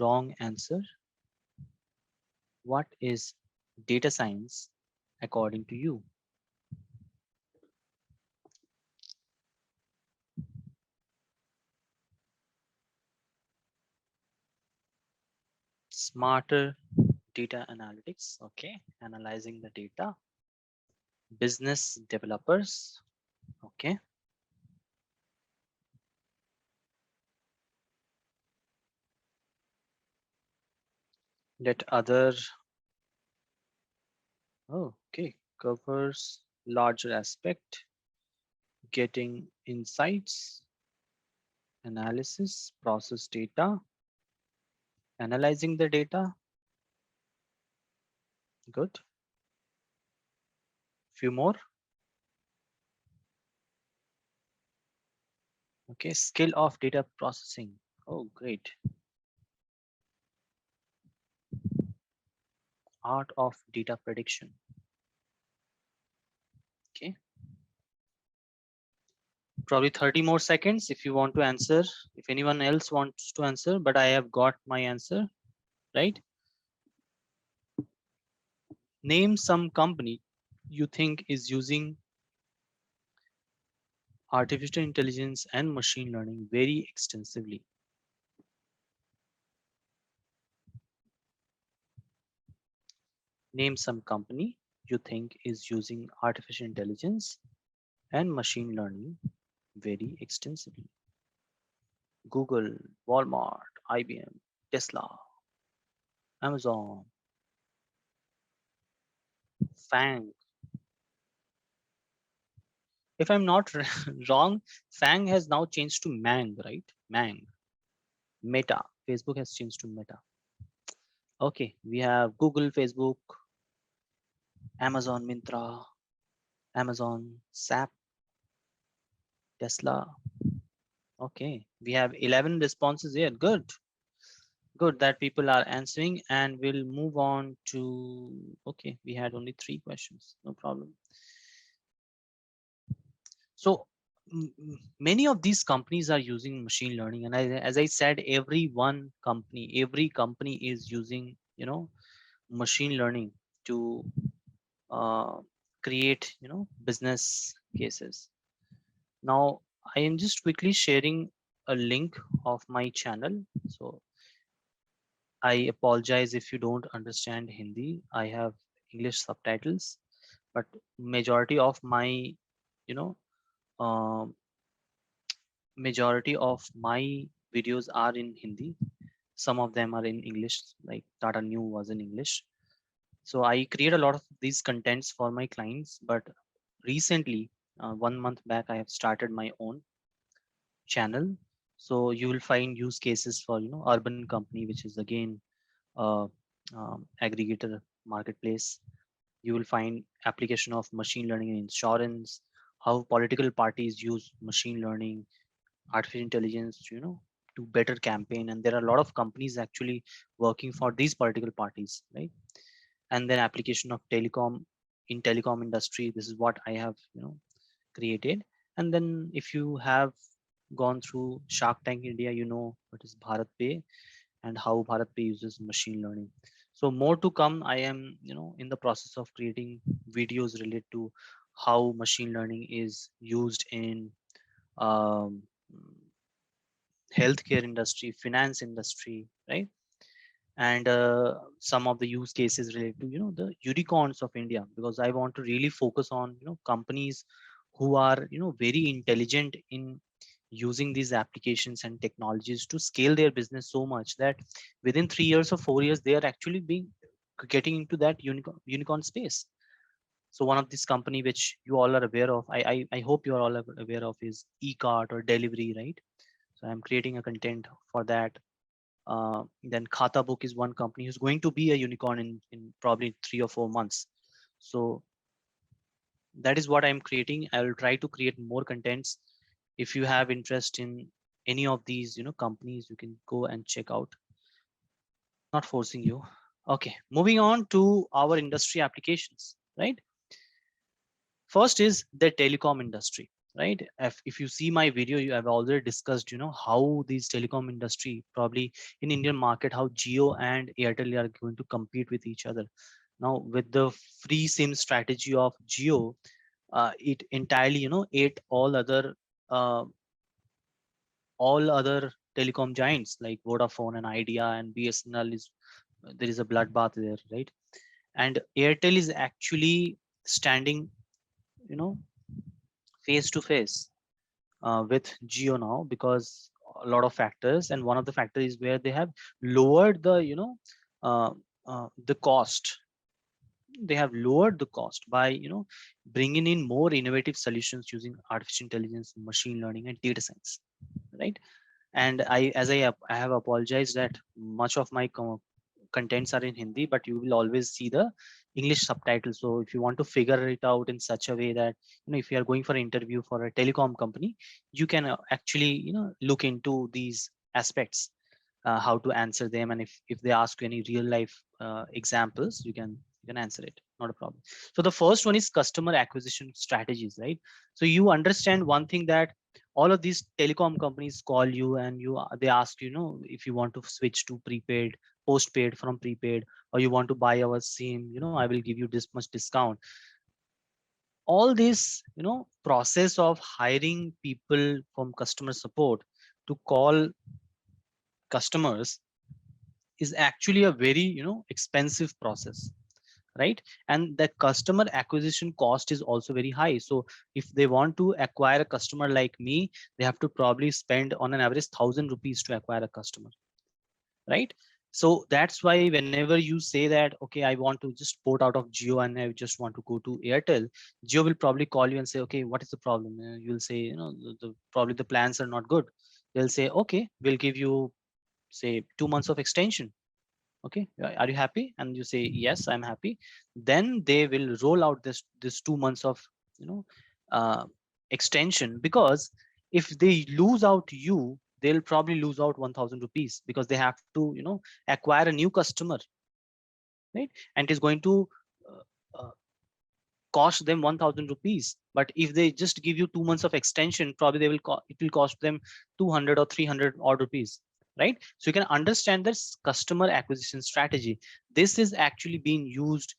wrong answer. What is data science according to you? Smarter data analytics, okay, analyzing the data. Business developers, okay. Let other, oh, okay, covers larger aspect, getting insights, analysis, process data, analyzing the data. Good. Few more. Okay, skill of data processing. Oh, great. Art of data prediction. Okay. Probably 30 more seconds if you want to answer. If anyone else wants to answer, but I have got my answer, right? Name some company you think is using artificial intelligence and machine learning very extensively. Name some company you think is using artificial intelligence and machine learning very extensively. Google, Walmart, IBM, Tesla, Amazon, Fang. If I'm not wrong, Fang has now changed to Mang, right? Mang. Meta. Facebook has changed to Meta. Okay, we have Google, Facebook, Amazon, Mintra, Amazon, SAP, Tesla. Okay, we have 11 responses here. Good. Good that people are answering, and we'll move on to, okay, we had only 3 questions, no problem. So many of these companies are using machine learning, and as I said, every company is using, machine learning to uh, create, business cases. Now, I am just quickly sharing a link of my channel. So I apologize if you don't understand Hindi. I have English subtitles, but majority of my, you know, um, majority of my videos are in Hindi. Some of them are in English, like Tata New was in English. So I create a lot of these contents for my clients, but recently, 1 month back, I have started my own channel. So you will find use cases for, urban company, which is again uh, aggregator marketplace. You will find application of machine learning in insurance, how political parties use machine learning, artificial intelligence, to better campaign. And there are a lot of companies actually working for these political parties, right? And then application of telecom in telecom industry. This is what I have, created. And then if you have gone through Shark Tank India, you know what is Bharat Pay and how Bharat Pay uses machine learning. So more to come. I am, in the process of creating videos related to how machine learning is used in um, healthcare industry, finance industry, right? And some of the use cases related to, the unicorns of India, because I want to really focus on, companies who are, very intelligent in using these applications and technologies to scale their business so much that within 3 years or 4 years they are actually getting into that unicorn space. So one of this company which you all are aware of, I hope you are all aware of, is e-cart or delivery, right? So I'm creating a content for that. Then Khata Book is one company who's going to be a unicorn in probably 3 or 4 months. So that is what I'm creating. I will try to create more contents. If you have interest in any of these, companies, you can go and check out. Not forcing you. Okay, moving on to our industry applications, right? First is the telecom industry, right? If you see my video, you have already discussed, how these telecom industry probably in Indian market, how Jio and Airtel are going to compete with each other. Now with the free SIM strategy of Jio, it entirely, ate uh, all other telecom giants like Vodafone and Idea and BSNL is there is a bloodbath there, right? And Airtel is actually standing, you know, face to face with Geo now because a lot of factors, and one of the factors is where they have lowered the, uh, the cost. They have lowered the cost by, bringing in more innovative solutions using artificial intelligence, machine learning, and data science, right? And I have apologized that much of my contents are in Hindi, but you will always see the English subtitles. So if you want to figure it out in such a way that, if you are going for an interview for a telecom company, you can actually, look into these aspects, how to answer them. And if they ask you any real life examples, you can answer it, not a problem. So the first one is customer acquisition strategies, right? So you understand one thing, that all of these telecom companies call you and they ask you, if you want to switch to prepaid, postpaid from prepaid, or you want to buy our SIM, I will give you this much discount. All this, process of hiring people from customer support to call customers is actually a very, expensive process, right? And that customer acquisition cost is also very high. So if they want to acquire a customer like me, they have to probably spend on an average 1,000 rupees to acquire a customer, right? So that's why whenever you say that, okay, I want to just port out of Geo and I just want to go to Airtel, Geo will probably call you and say, okay, what is the problem? You'll say, probably the plans are not good. They'll say, okay, we'll give you say 2 months of extension. Okay, are you happy? And you say, yes, I'm happy. Then they will roll out this 2 months of, you know uh, extension, because if they lose out you, they'll probably lose out 1,000 rupees, because they have to, acquire a new customer, right? And it is going to uh, cost them 1,000 rupees. But if they just give you 2 months of extension, probably it will cost them 200 or 300 odd rupees, right? So you can understand this customer acquisition strategy. This is actually being used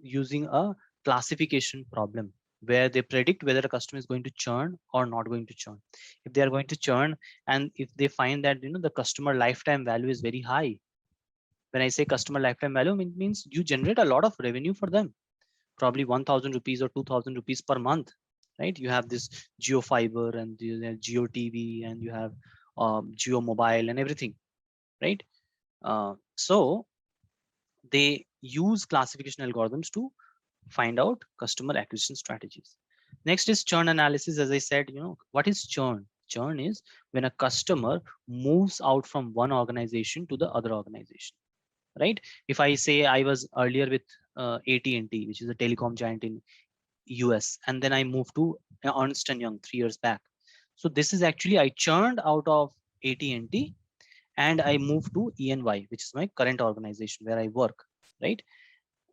using a classification problem, where they predict whether a customer is going to churn or not going to churn. If they are going to churn, and if they find that, the customer lifetime value is very high. When I say customer lifetime value, it means you generate a lot of revenue for them, probably 1,000 rupees or 2,000 rupees per month, right? You have this Geo Fiber, and you have Geo TV, and you have Geo Mobile and everything, right? So they use classification algorithms to find out customer acquisition strategies. Next is churn analysis. As I said, what is churn? Churn is when a customer moves out from one organization to the other organization, right? If I say I was earlier with AT&T, which is a telecom giant in US, and then I moved to Ernst and Young 3 years back. So this is actually I churned out of AT&T and I moved to ENY, which is my current organization where I work, right?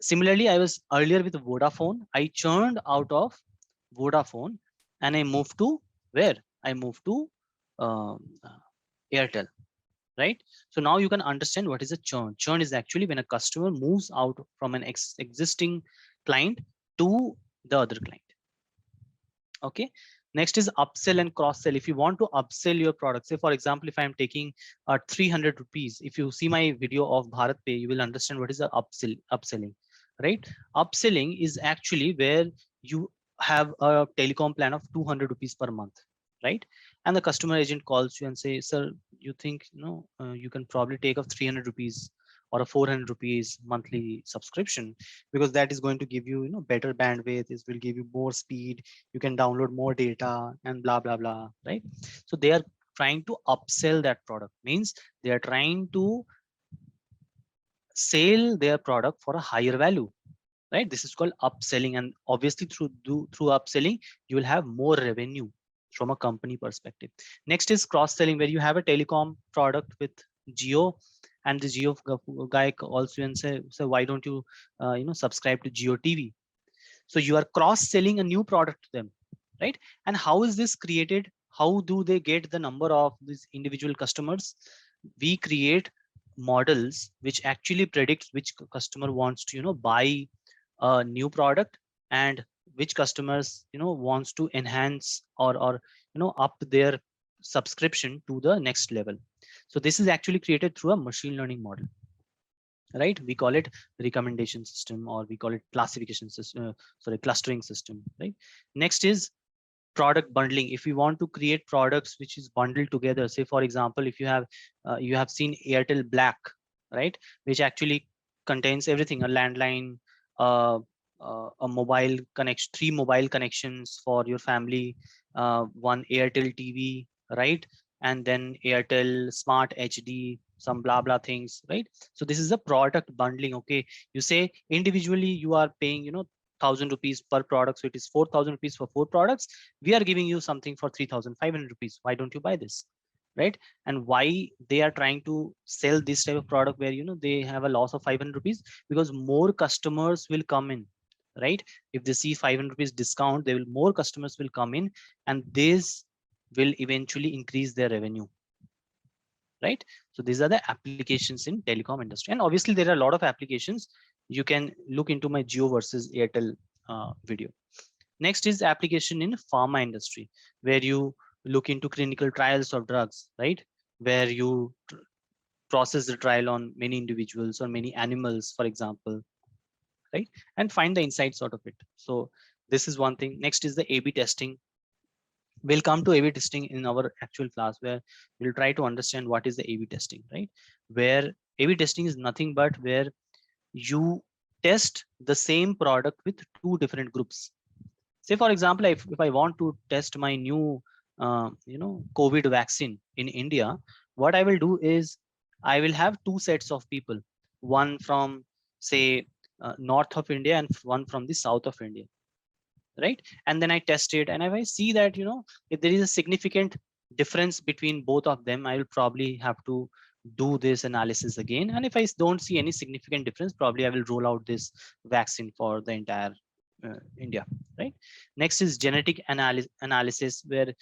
Similarly, I was earlier with Vodafone. I churned out of Vodafone and I moved to where? I moved to Airtel, right? So now you can understand what is a churn. Churn is actually when a customer moves out from an existing client to the other client. Okay, next is upsell and cross sell. If you want to upsell your product, say for example, if I'm taking 300 rupees, if you see my video of Bharat Pay, you will understand what is the upselling, right? Upselling is actually where you have a telecom plan of 200 rupees per month, right? And the customer agent calls you and say, sir, you think, you can probably take off 300 rupees or a 400 rupees monthly subscription, because that is going to give you, better bandwidth. It will give you more speed, you can download more data, and blah blah blah, right? So they are trying to upsell that product, means they are trying to sell their product for a higher value, right? This is called upselling, and obviously through upselling you will have more revenue from a company perspective. Next is cross selling, where you have a telecom product with Geo and the Geo guy also and say, so why don't you subscribe to Geo TV? So you are cross selling a new product to them, right? And how is this created? How do they get the number of these individual customers? We create models which actually predicts which customer wants to buy a new product, and which customers wants to enhance or up their subscription to the next level. So this is actually created through a machine learning model, right? We call it recommendation system, or we call it classification system, sorry, clustering system, right? Next is product bundling. If we want to create products which is bundled together, say for example, if you have seen Airtel Black, right, which actually contains everything: a landline, uh, a mobile connection, 3 mobile connections for your family, one Airtel TV, right, and then Airtel Smart HD, some blah blah things, right? So this is a product bundling. Okay, you say individually you are paying 1,000 rupees per product, so it is 4,000 rupees for 4 products. We are giving you something for 3,500 rupees. Why don't you buy this, right? And why they are trying to sell this type of product where they have a loss of 500 rupees? Because more customers will come in, right? If they see 500 rupees discount, they will more customers will come in, and this will eventually increase their revenue, right? So these are the applications in telecom industry, and obviously there are a lot of applications. You can look into my Jio versus Airtel video. Next is application in pharma industry, where you look into clinical trials of drugs, right? Where you process the trial on many individuals or many animals, for example, right? And find the insights out of it. So this is one thing. Next is the A/B testing. We'll come to A/B testing in our actual class, where we'll try to understand what is the A/B testing, right? Where A/B testing is nothing but where you test the same product with 2 different groups. Say for example, if I want to test my new COVID vaccine in India, what I will do is I will have 2 sets of people, one from say north of India and one from the south of India, right? And then I test it, and if I see that if there is a significant difference between both of them, I will probably have to do this analysis again. And if I don't see any significant difference, probably I will roll out this vaccine for the entire India, right? Next is genetic analysis, where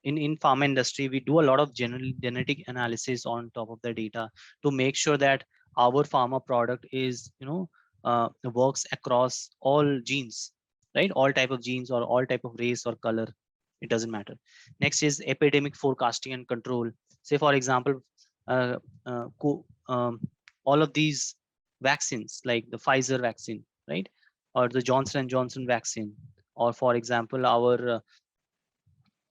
in pharma industry we do a lot of genetic analysis on top of the data to make sure that our pharma product is works across all genes, right? All type of genes or all type of race or color, it doesn't matter. Next is epidemic forecasting and control. Say for example, uh, uh, all of these vaccines like the Pfizer vaccine, right, or the Johnson and Johnson vaccine, or for example our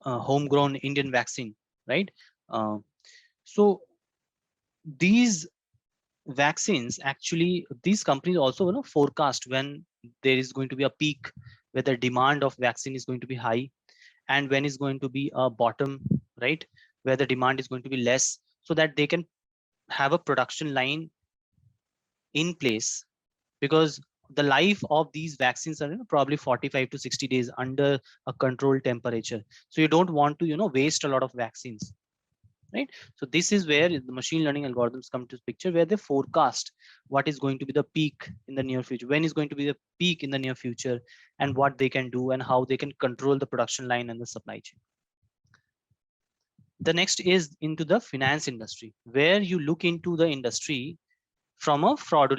homegrown Indian vaccine, right? uh, so these vaccines, actually these companies also forecast when there is going to be a peak, where the demand of vaccine is going to be high, and when is going to be a bottom, right, where the demand is going to be less, so that they can have a production line in place. Because the life of these vaccines are probably 45 to 60 days under a controlled temperature, so you don't want to waste a lot of vaccines, right? So this is where the machine learning algorithms come to picture, where they forecast what is going to be the peak in the near future, when is going to be the peak in the near future, and what they can do and how they can control the production line and the supply chain. The next is into the finance industry, where you look into the industry from a fraud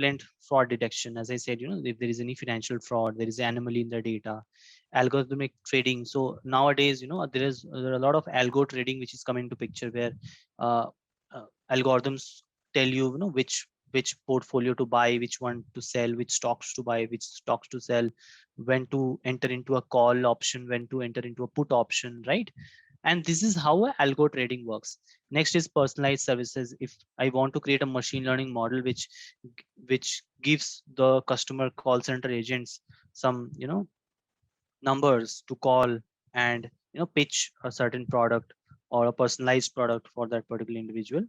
detection. As I said, if there is any financial fraud, there is anomaly in the data, algorithmic trading. So nowadays, there are a lot of algo trading which is coming into picture, where uh, algorithms tell you, which portfolio to buy, which one to sell, which stocks to buy, which stocks to sell, when to enter into a call option, when to enter into a put option, right? And this is how a algo trading works. Next is personalized services. If I want to create a machine learning model which gives the customer call center agents some numbers to call, and pitch a certain product or a personalized product for that particular individual,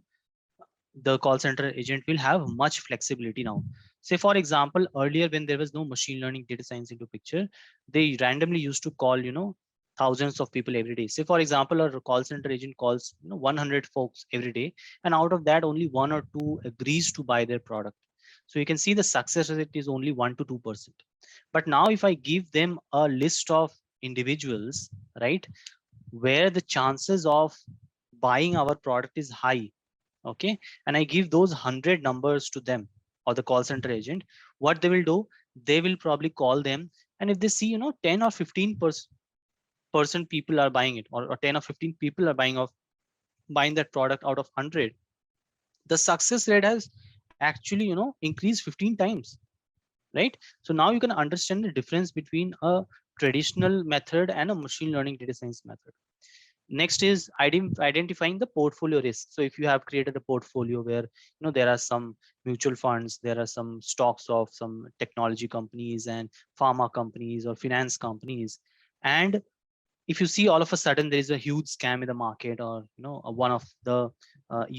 the call center agent will have much flexibility now. Say for example, earlier when there was no machine learning data science into picture, they randomly used to call thousands of people every day. Say for example, a call center agent calls 100 folks every day, and out of that only 1 or 2 agrees to buy their product. So you can see the success rate is only 1 to 2%. But now if I give them a list of individuals, right, where the chances of buying our product is high, okay, and I give those 100 numbers to them or the call center agent, what they will do, they will probably call them, and if they see 10 or 15% people are buying it, or 10 or 15 people are buying that product out of 100, the success rate has actually increased 15 times, right? So now you can understand the difference between a traditional method and a machine learning data science method. Next is identifying the portfolio risk. So if you have created a portfolio where there are some mutual funds, there are some stocks of some technology companies and pharma companies or finance companies, and if you see all of a sudden there is a huge scam in the market, or one of the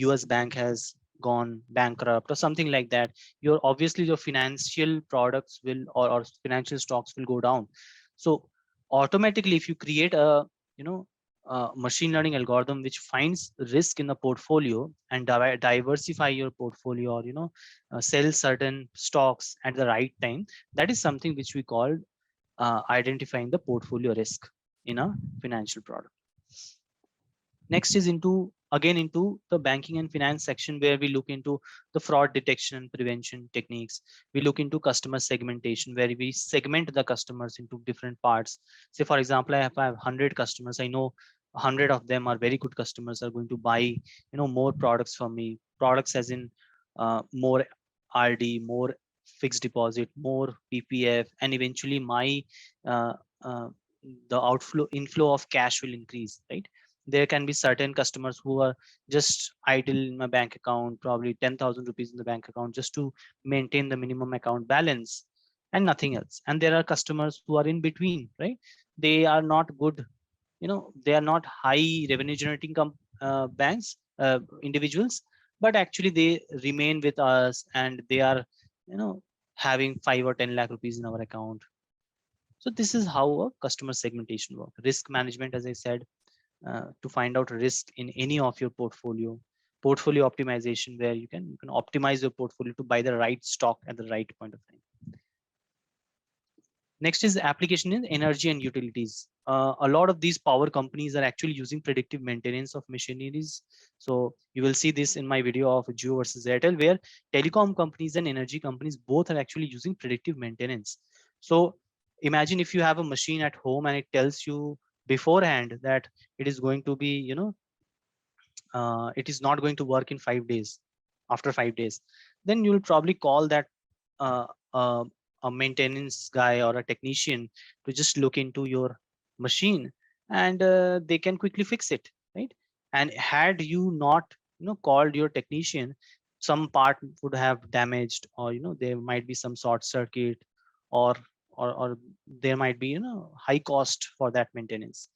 US bank has gone bankrupt or something like that, your obviously your financial products will, or financial stocks will go down. So automatically if you create a machine learning algorithm which finds risk in the portfolio and diversify your portfolio, or sell certain stocks at the right time, that is something which we call identifying the portfolio risk in a financial product. Next is into the banking and finance section, where we look into the fraud detection and prevention techniques. We look into customer segmentation, where we segment the customers into different parts. Say for example, I have 100 customers. I know 100 of them are very good customers, are going to buy more products from me. Products as in more RD, more fixed deposit, more PPF, and eventually my uh, uh, the inflow of cash will increase, right? There can be certain customers who are just idle in my bank account, probably 10,000 rupees in the bank account just to maintain the minimum account balance and nothing else. And there are customers who are in between, right? They are not good, they are not high revenue generating banks, individuals, but actually they remain with us and they are, having 5 or 10 lakh rupees in our account. So this is how a customer segmentation works. Risk management, as I said, to find out risk in any of your portfolio optimization, where you can optimize your portfolio to buy the right stock at the right point of time. Next is application in energy and utilities. A lot of these power companies are actually using predictive maintenance of machineries. So you will see this in my video of Jio versus Airtel, where telecom companies and energy companies both are actually using predictive maintenance. So imagine if you have a machine at home and it tells you beforehand that it is going to be, it is not going to work in 5 days. After 5 days, then you will probably call that uh, uh, a maintenance guy or a technician to just look into your machine, and they can quickly fix it, right? And had you not called your technician, some part would have damaged, or there might be some short circuit, or or there might be high cost for that maintenance.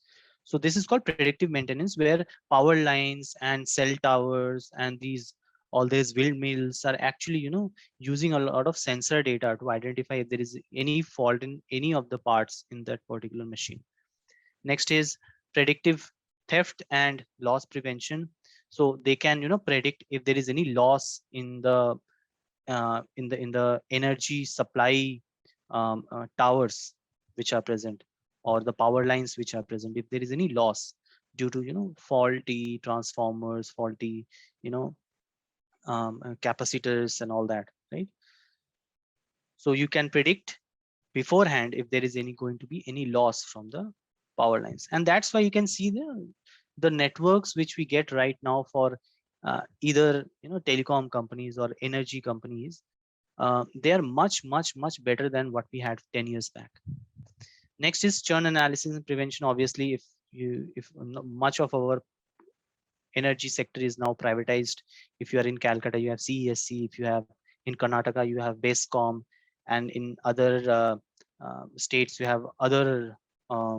So this is called predictive maintenance, where power lines and cell towers and all these windmills are actually using a lot of sensor data to identify if there is any fault in any of the parts in that particular machine. Next is predictive theft and loss prevention. So they can predict if there is any loss in the energy supply towers which are present, or the power lines which are present, if there is any loss due to faulty transformers, faulty you know capacitors and all that, right? So you can predict beforehand if there is any going to be any loss from the power lines. And that's why you can see the networks which we get right now for either telecom companies or energy companies. They are much better than what we had 10 years back. Next is churn analysis and prevention. Obviously, if much of our energy sector is now privatized, if you are in Calcutta, you have CESC. If you have in Karnataka, you have Basecom, and in other states, you have other uh,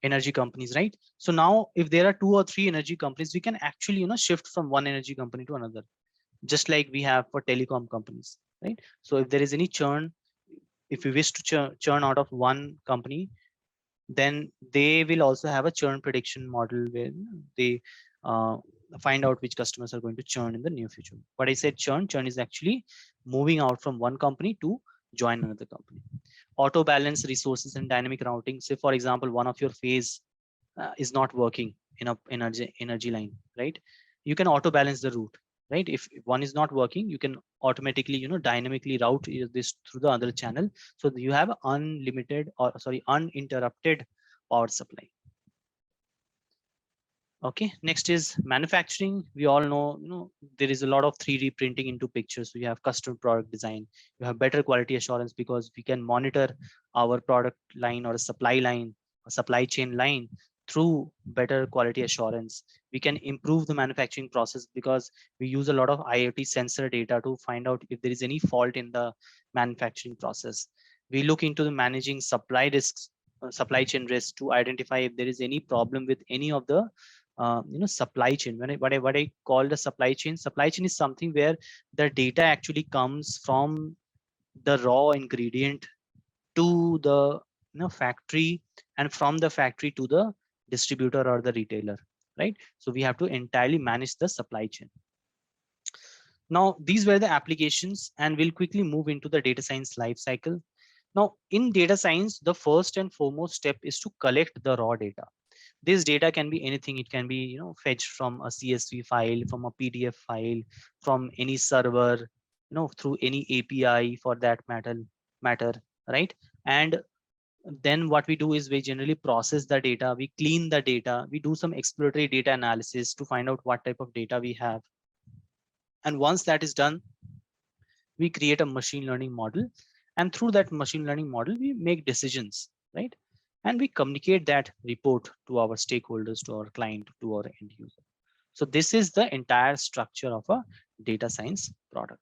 energy companies, right? So now, if there are 2 or 3 energy companies, we can actually shift from one energy company to another, just like we have for telecom companies, right? So if there is any churn, if we wish to churn out of one company, Then they will also have a churn prediction model where they find out which customers are going to churn in the near future. But I said churn is actually moving out from one company to join another company. Auto balance resources and dynamic routing. Say for example, one of your phase is not working in a energy line, right? You can auto balance the route, right? If one is not working, you can automatically, dynamically route this through the other channel, so that you have unlimited, or sorry, uninterrupted power supply. Okay, next is manufacturing. We all know, there is a lot of 3D printing into pictures. So you have custom product design, you have better quality assurance because we can monitor our product line or a supply line, a supply chain line through better quality assurance. We can improve the manufacturing process because we use a lot of IoT sensor data to find out if there is any fault in the manufacturing process. We look into the managing supply risks, supply chain risks, to identify if there is any problem with any of the supply chain. What I call the supply chain is something where the data actually comes from the raw ingredient to the factory, and from the factory to the distributor or the retailer, right? So we have to entirely manage the supply chain. Now these were the applications, and we'll quickly move into the data science life cycle. Now in data science, the first and foremost step is to collect the raw data. This data can be anything. It can be fetched from a CSV file, from a PDF file, from any server, through any API for that matter, right? And then what we do is we generally process the data, we clean the data, we do some exploratory data analysis to find out what type of data we have. And once that is done, we create a machine learning model, and through that machine learning model we make decisions, right? And we communicate that report to our stakeholders, to our client, to our end user. So this is the entire structure of a data science product.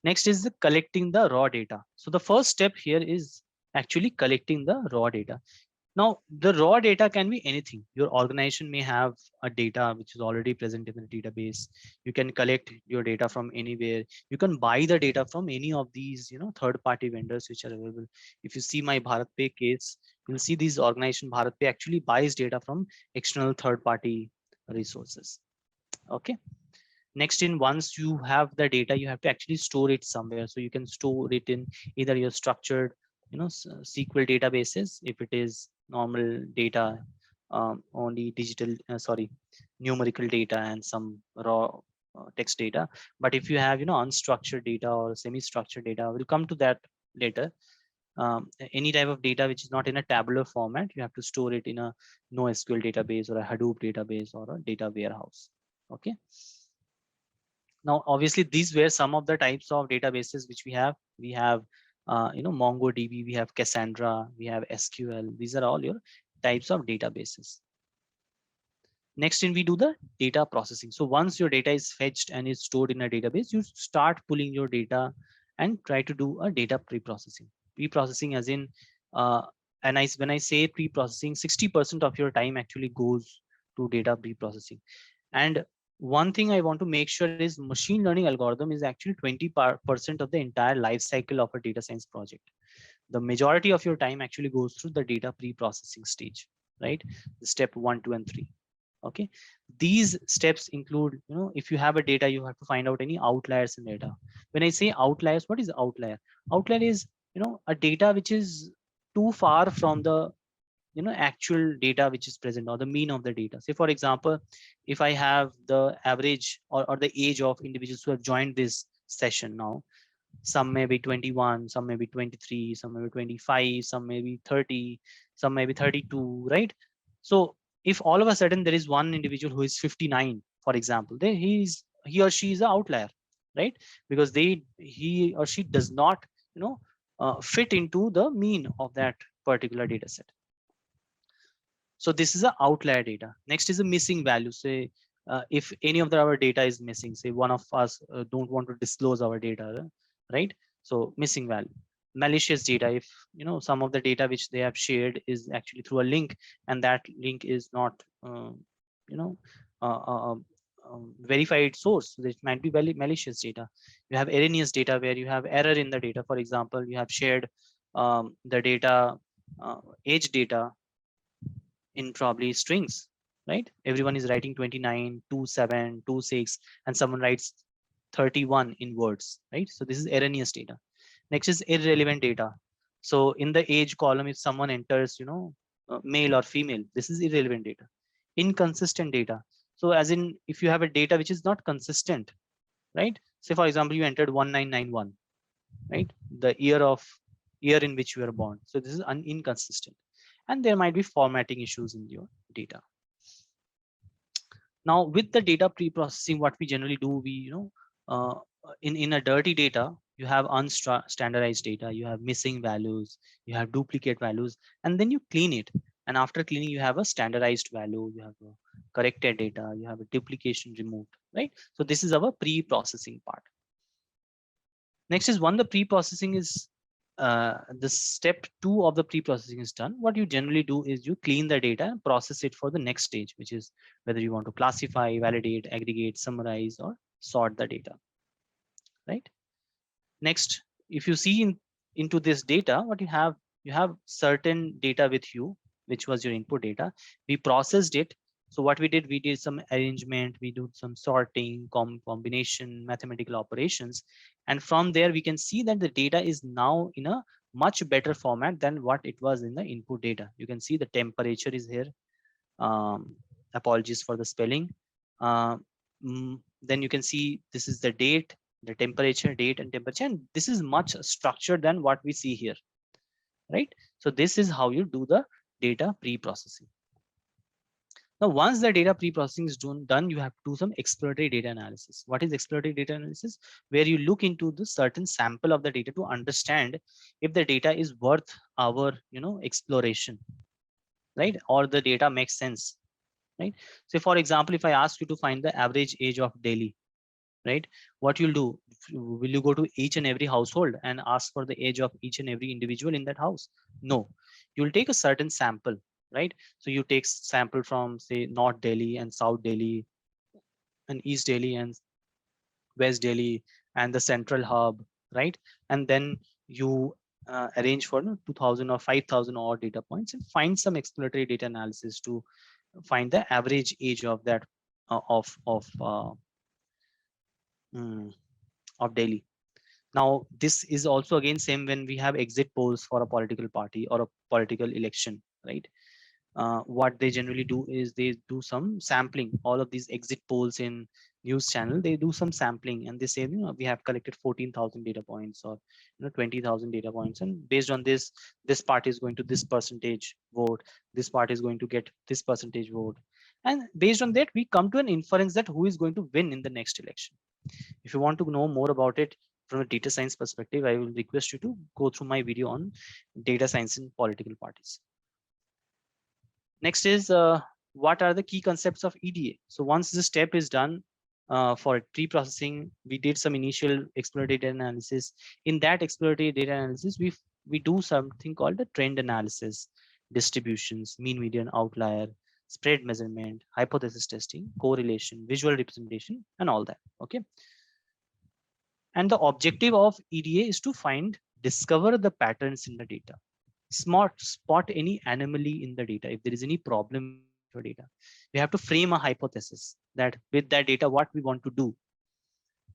Next is the collecting the raw data. So the first step here is actually collecting the raw data. Now, the raw data can be anything. Your organization may have a data which is already present in the database. You can collect your data from anywhere. You can buy the data from any of these, third-party vendors which are available. If you see my BharatPay case, you'll see these organization BharatPay actually buys data from external third-party resources. Okay. Next, once you have the data, you have to actually store it somewhere. So you can store it in either your structured, SQL databases, if it is normal data, only digital, numerical data and some raw text data. But if you have, unstructured data or semi-structured data, we'll come to that later. Any type of data which is not in a tabular format, you have to store it in a NoSQL database or a Hadoop database or a data warehouse. Okay. Now, obviously, these were some of the types of databases which we have. We have, MongoDB, we have Cassandra, we have SQL. These are all your types of databases. Next, we do the data processing. So once your data is fetched and is stored in a database, you start pulling your data and try to do a data pre-processing. Pre-processing as in, when I say pre-processing, 60% of your time actually goes to data pre-processing. And one thing I want to make sure is machine learning algorithm is actually 20% of the entire life cycle of a data science project. The majority of your time actually goes through the data pre-processing stage, right? Step 1, 2, and 3. Okay. These steps include, if you have a data, you have to find out any outliers in data. When I say outliers, what is outlier? Outlier is, a data which is too far from the actual data which is present, or the mean of the data. Say for example, if I have the average or the age of individuals who have joined this session now, some may be 21, some may be 23, some may be 25, some may be 30, some may be 32, right? So if all of a sudden there is one individual who is 59, for example, then he or she is an outlier, right? Because he or she does not fit into the mean of that particular data set. So this is an outlier data. Next is a missing value. Say if any of our data is missing, say one of us don't want to disclose our data, right? So missing value. Malicious data, if some of the data which they have shared is actually through a link, and that link is not verified source, so it might be malicious data. You have erroneous data where you have error in the data. For example, you have shared the data age data in probably strings, right? Everyone is writing 29, 27, 26, and someone writes 31 in words, right? So this is erroneous data. Next is irrelevant data. So in the age column, if someone enters, male or female, this is irrelevant data. Inconsistent data. So as in, if you have a data which is not consistent, right? Say for example, you entered 1991, right? The year in which you were born. So this is inconsistent, and there might be formatting issues in your data. Now with the data pre-processing, what we generally do, we in a dirty data, you have unstandardized data, you have missing values, you have duplicate values, and then you clean it. And after cleaning, you have a standardized value, you have a corrected data, you have a duplication removed, right? So this is our pre-processing part. Next is, when the pre-processing is the step 2 of the pre-processing is done, what you generally do is you clean the data and process it for the next stage, which is whether you want to classify, validate, aggregate, summarize, or sort the data, right? Next, if you see into this data, what you have certain data with you, which was your input data. We processed it. So what we did some arrangement, we do some sorting, combination, mathematical operations. And from there, we can see that the data is now in a much better format than what it was in the input data. You can see the temperature is here. Apologies for the spelling. Then you can see this is the date, the temperature, date and temperature, and this is much structured than what we see here, right? So this is how you do the data pre-processing. Now, once the data pre-processing is done, you have to do some exploratory data analysis. What is exploratory data analysis? Where you look into the certain sample of the data to understand if the data is worth our exploration, right? Or the data makes sense, right? So for example, if I ask you to find the average age of Delhi, right? What you'll do, will you go to each and every household and ask for the age of each and every individual in that house? No, you'll take a certain sample, right? So you take sample from, say, North Delhi and South Delhi and East Delhi and West Delhi and the central hub, right? And then you arrange for 2000 or 5000 odd data points and find some exploratory data analysis to find the average age of that of Delhi. Now, this is also again same when we have exit polls for a political party or a political election, right? What they generally do is they do some sampling. All of these exit polls in news channel, they do some sampling and they say, we have collected 14,000 data points or 20,000 data points, and based on this party is going to this percentage vote, this party is going to get this percentage vote, and based on that we come to an inference that who is going to win in the next election. If you want to know more about it from a data science perspective, I will request you to go through my video on data science in political parties. Next is what are the key concepts of EDA? So once this step is done for pre-processing, we did some initial exploratory data analysis. In that exploratory data analysis, we do something called the trend analysis, distributions, mean, median, outlier, spread measurement, hypothesis testing, correlation, visual representation, and all that. Okay. And the objective of EDA is to discover the patterns in the data, spot any anomaly in the data. If there is any problem in your data, we have to frame a hypothesis that with that data, what we want to do.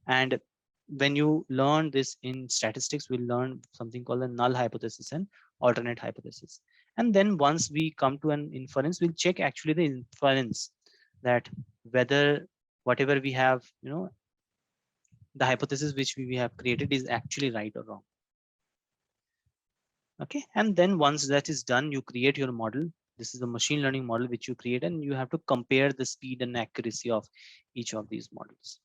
And when you learn this in statistics, we'll learn something called a null hypothesis and alternate hypothesis. And then once we come to an inference, we'll check actually the inference, that whether whatever we have, the hypothesis which we have created is actually right or wrong. Okay, and then once that is done, you create your model. This is a machine learning model which you create, and you have to compare the speed and accuracy of each of these models.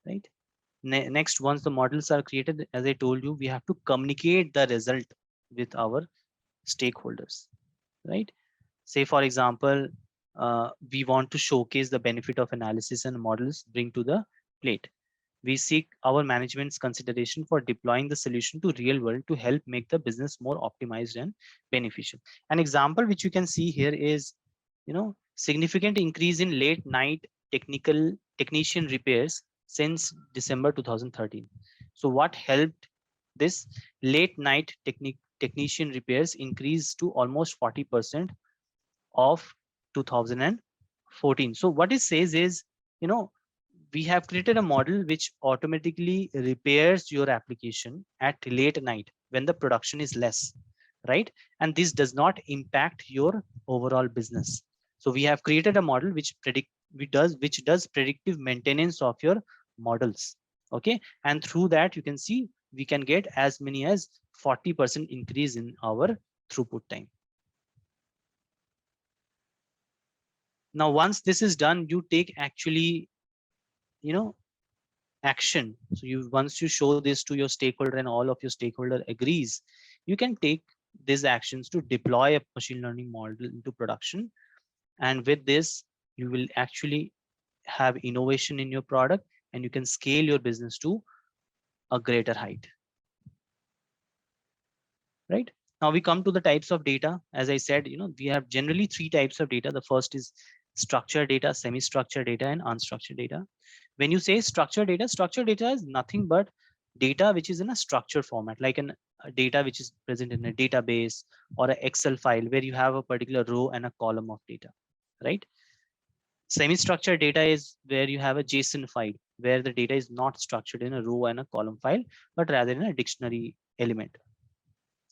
Right. Next, once the models are created, as I told you, we have to communicate the result with our stakeholders. Right. Say, for example, we want to showcase the benefit of analysis and models bring to the plate. We seek our management's consideration for deploying the solution to real world to help make the business more optimized and beneficial. An example which you can see here is, significant increase in late night technician repairs since December 2013. So what helped this? Late night technician repairs increased to almost 40% of 2014. So what it says is, we have created a model which automatically repairs your application at late night when the production is less, right? And this does not impact your overall business. So we have created a model which does predictive maintenance of your models. Okay, and through that you can see we can get as many as 40% increase in our throughput time. Now, once this is done, you take actually, action. So once you show this to your stakeholder and all of your stakeholder agrees, you can take these actions to deploy a machine learning model into production. And with this, you will actually have innovation in your product and you can scale your business to a greater height. Right? Now we come to the types of data. As I said, we have generally 3 types of data. The first is structured data, semi-structured data, and unstructured data. When you say structured data is nothing but data which is in a structured format, like a data which is present in a database or an Excel file where you have a particular row and a column of data, right? Semi-structured data is where you have a JSON file where the data is not structured in a row and a column file, but rather in a dictionary element.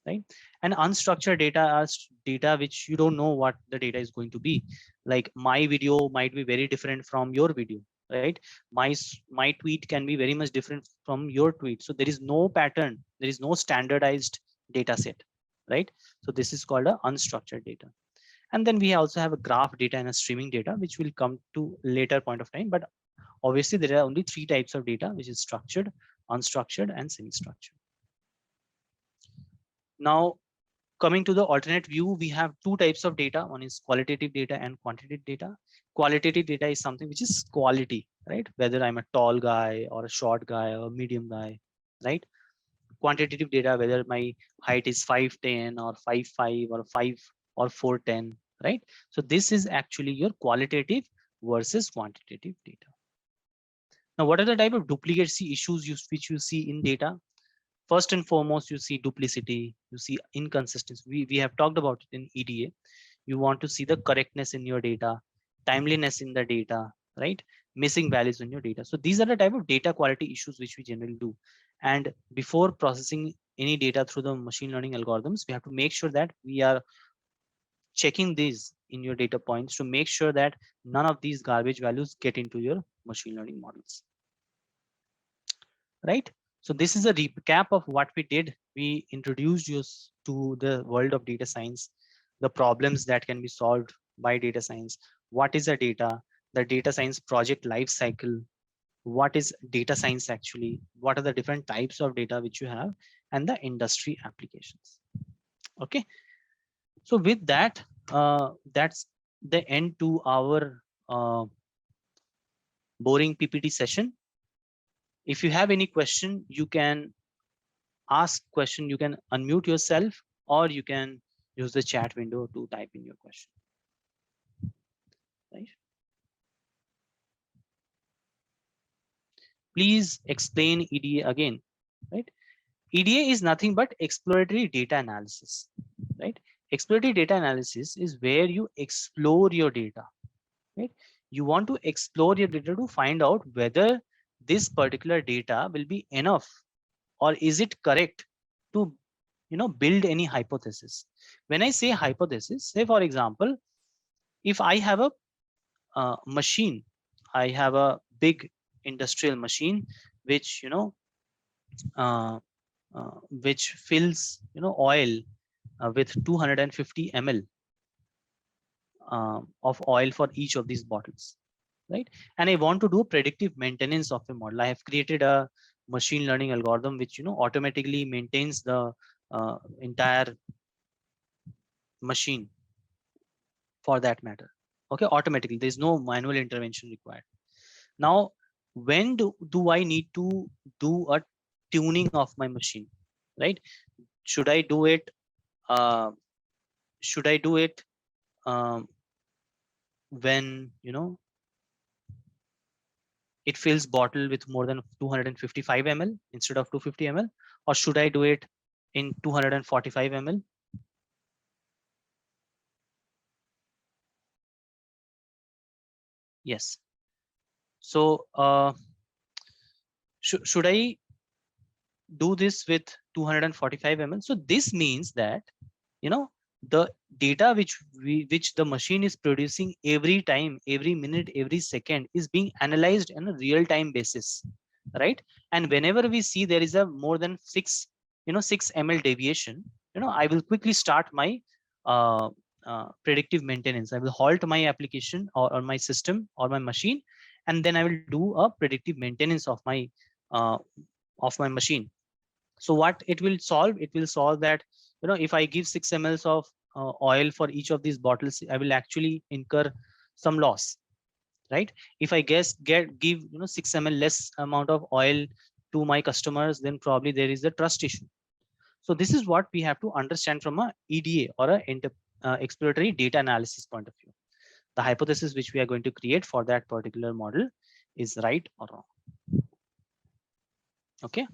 Right? And unstructured data are data which you don't know what the data is going to be. Like my video might be very different from your video, right? My tweet can be very much different from your tweet. So there is no pattern, there is no standardized data set, right? So this is called a unstructured data. And then we also have a graph data and a streaming data, which will come to later point of time. But obviously there are only 3 types of data, which is structured, unstructured, and semi-structured. Now, coming to the alternate view, we have 2 types of data. One is qualitative data and quantitative data. Qualitative data is something which is quality, right? Whether I'm a tall guy or a short guy or a medium guy, right? Quantitative data, whether my height is 5'10" or 5'5" or 5 or 4'10", right? So this is actually your qualitative versus quantitative data. Now, what are the type of duplicacy issues which you see in data? First and foremost, you see duplicity, you see inconsistency. We have talked about it in EDA. You want to see the correctness in your data, timeliness in the data, right? Missing values in your data. So these are the type of data quality issues which we generally do. And before processing any data through the machine learning algorithms, we have to make sure that we are checking these in your data points to make sure that none of these garbage values get into your machine learning models, right? So this is a recap of what we did. We introduced you to the world of data science, the problems that can be solved by data science. What is a data? The data science project life cycle. What is data science actually? What are the different types of data which you have, and the industry applications? Okay. So with that, that's the end to our boring PPT session. If you have any question, you can ask question, you can unmute yourself, or you can use the chat window to type in your question. Right? Please explain EDA again, right? EDA is nothing but exploratory data analysis, right? Exploratory data analysis is where you explore your data, right? You want to explore your data to find out whether this particular data will be enough, or is it correct to build any hypothesis. When I say hypothesis, say for example, if I have a machine, I have a big industrial machine which which fills oil with 250 ml of oil for each of these bottles, right? And I want to do predictive maintenance of a model. I have created a machine learning algorithm which automatically maintains the entire machine for that matter. Okay, automatically, there's no manual intervention required. Now, when do I need to do a tuning of my machine, right? Should I do it should I do it when it fills bottle with more than 255 ml instead of 250 ml, or should I do it in 245 ml? Yes. So should I do this with 245 ml? So this means that, you know, the data which the machine is producing every time, every minute, every second is being analyzed on a real time basis, right? And whenever we see there is a more than 6 ml deviation, I will quickly start my predictive maintenance. I will halt my application or my system or my machine, and then I will do a predictive maintenance uh, of my machine. So what it will solve? It will solve that, if I give 6 ml of oil for each of these bottles, I will actually incur some loss, right? If I give 6 ml less amount of oil to my customers, then probably there is a trust issue. So this is what we have to understand from a EDA or a exploratory data analysis point of view. The hypothesis which we are going to create for that particular model is right or wrong. Okay.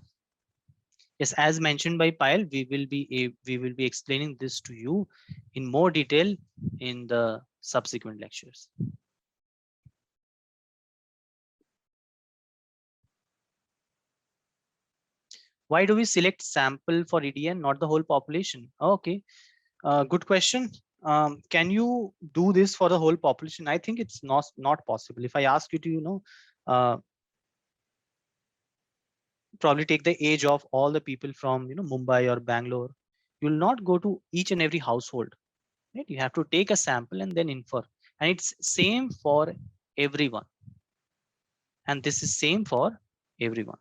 Yes, as mentioned by Payal, we will be explaining this to you in more detail in the subsequent lectures. Why do we select sample for EDN, not the whole population? Okay, good question. Can you do this for the whole population? I think it's not possible. If I ask you to, probably take the age of all the people from Mumbai or Bangalore, you will not go to each and every household, right? You have to take a sample and then infer, and it's same for everyone, and this is same for everyone.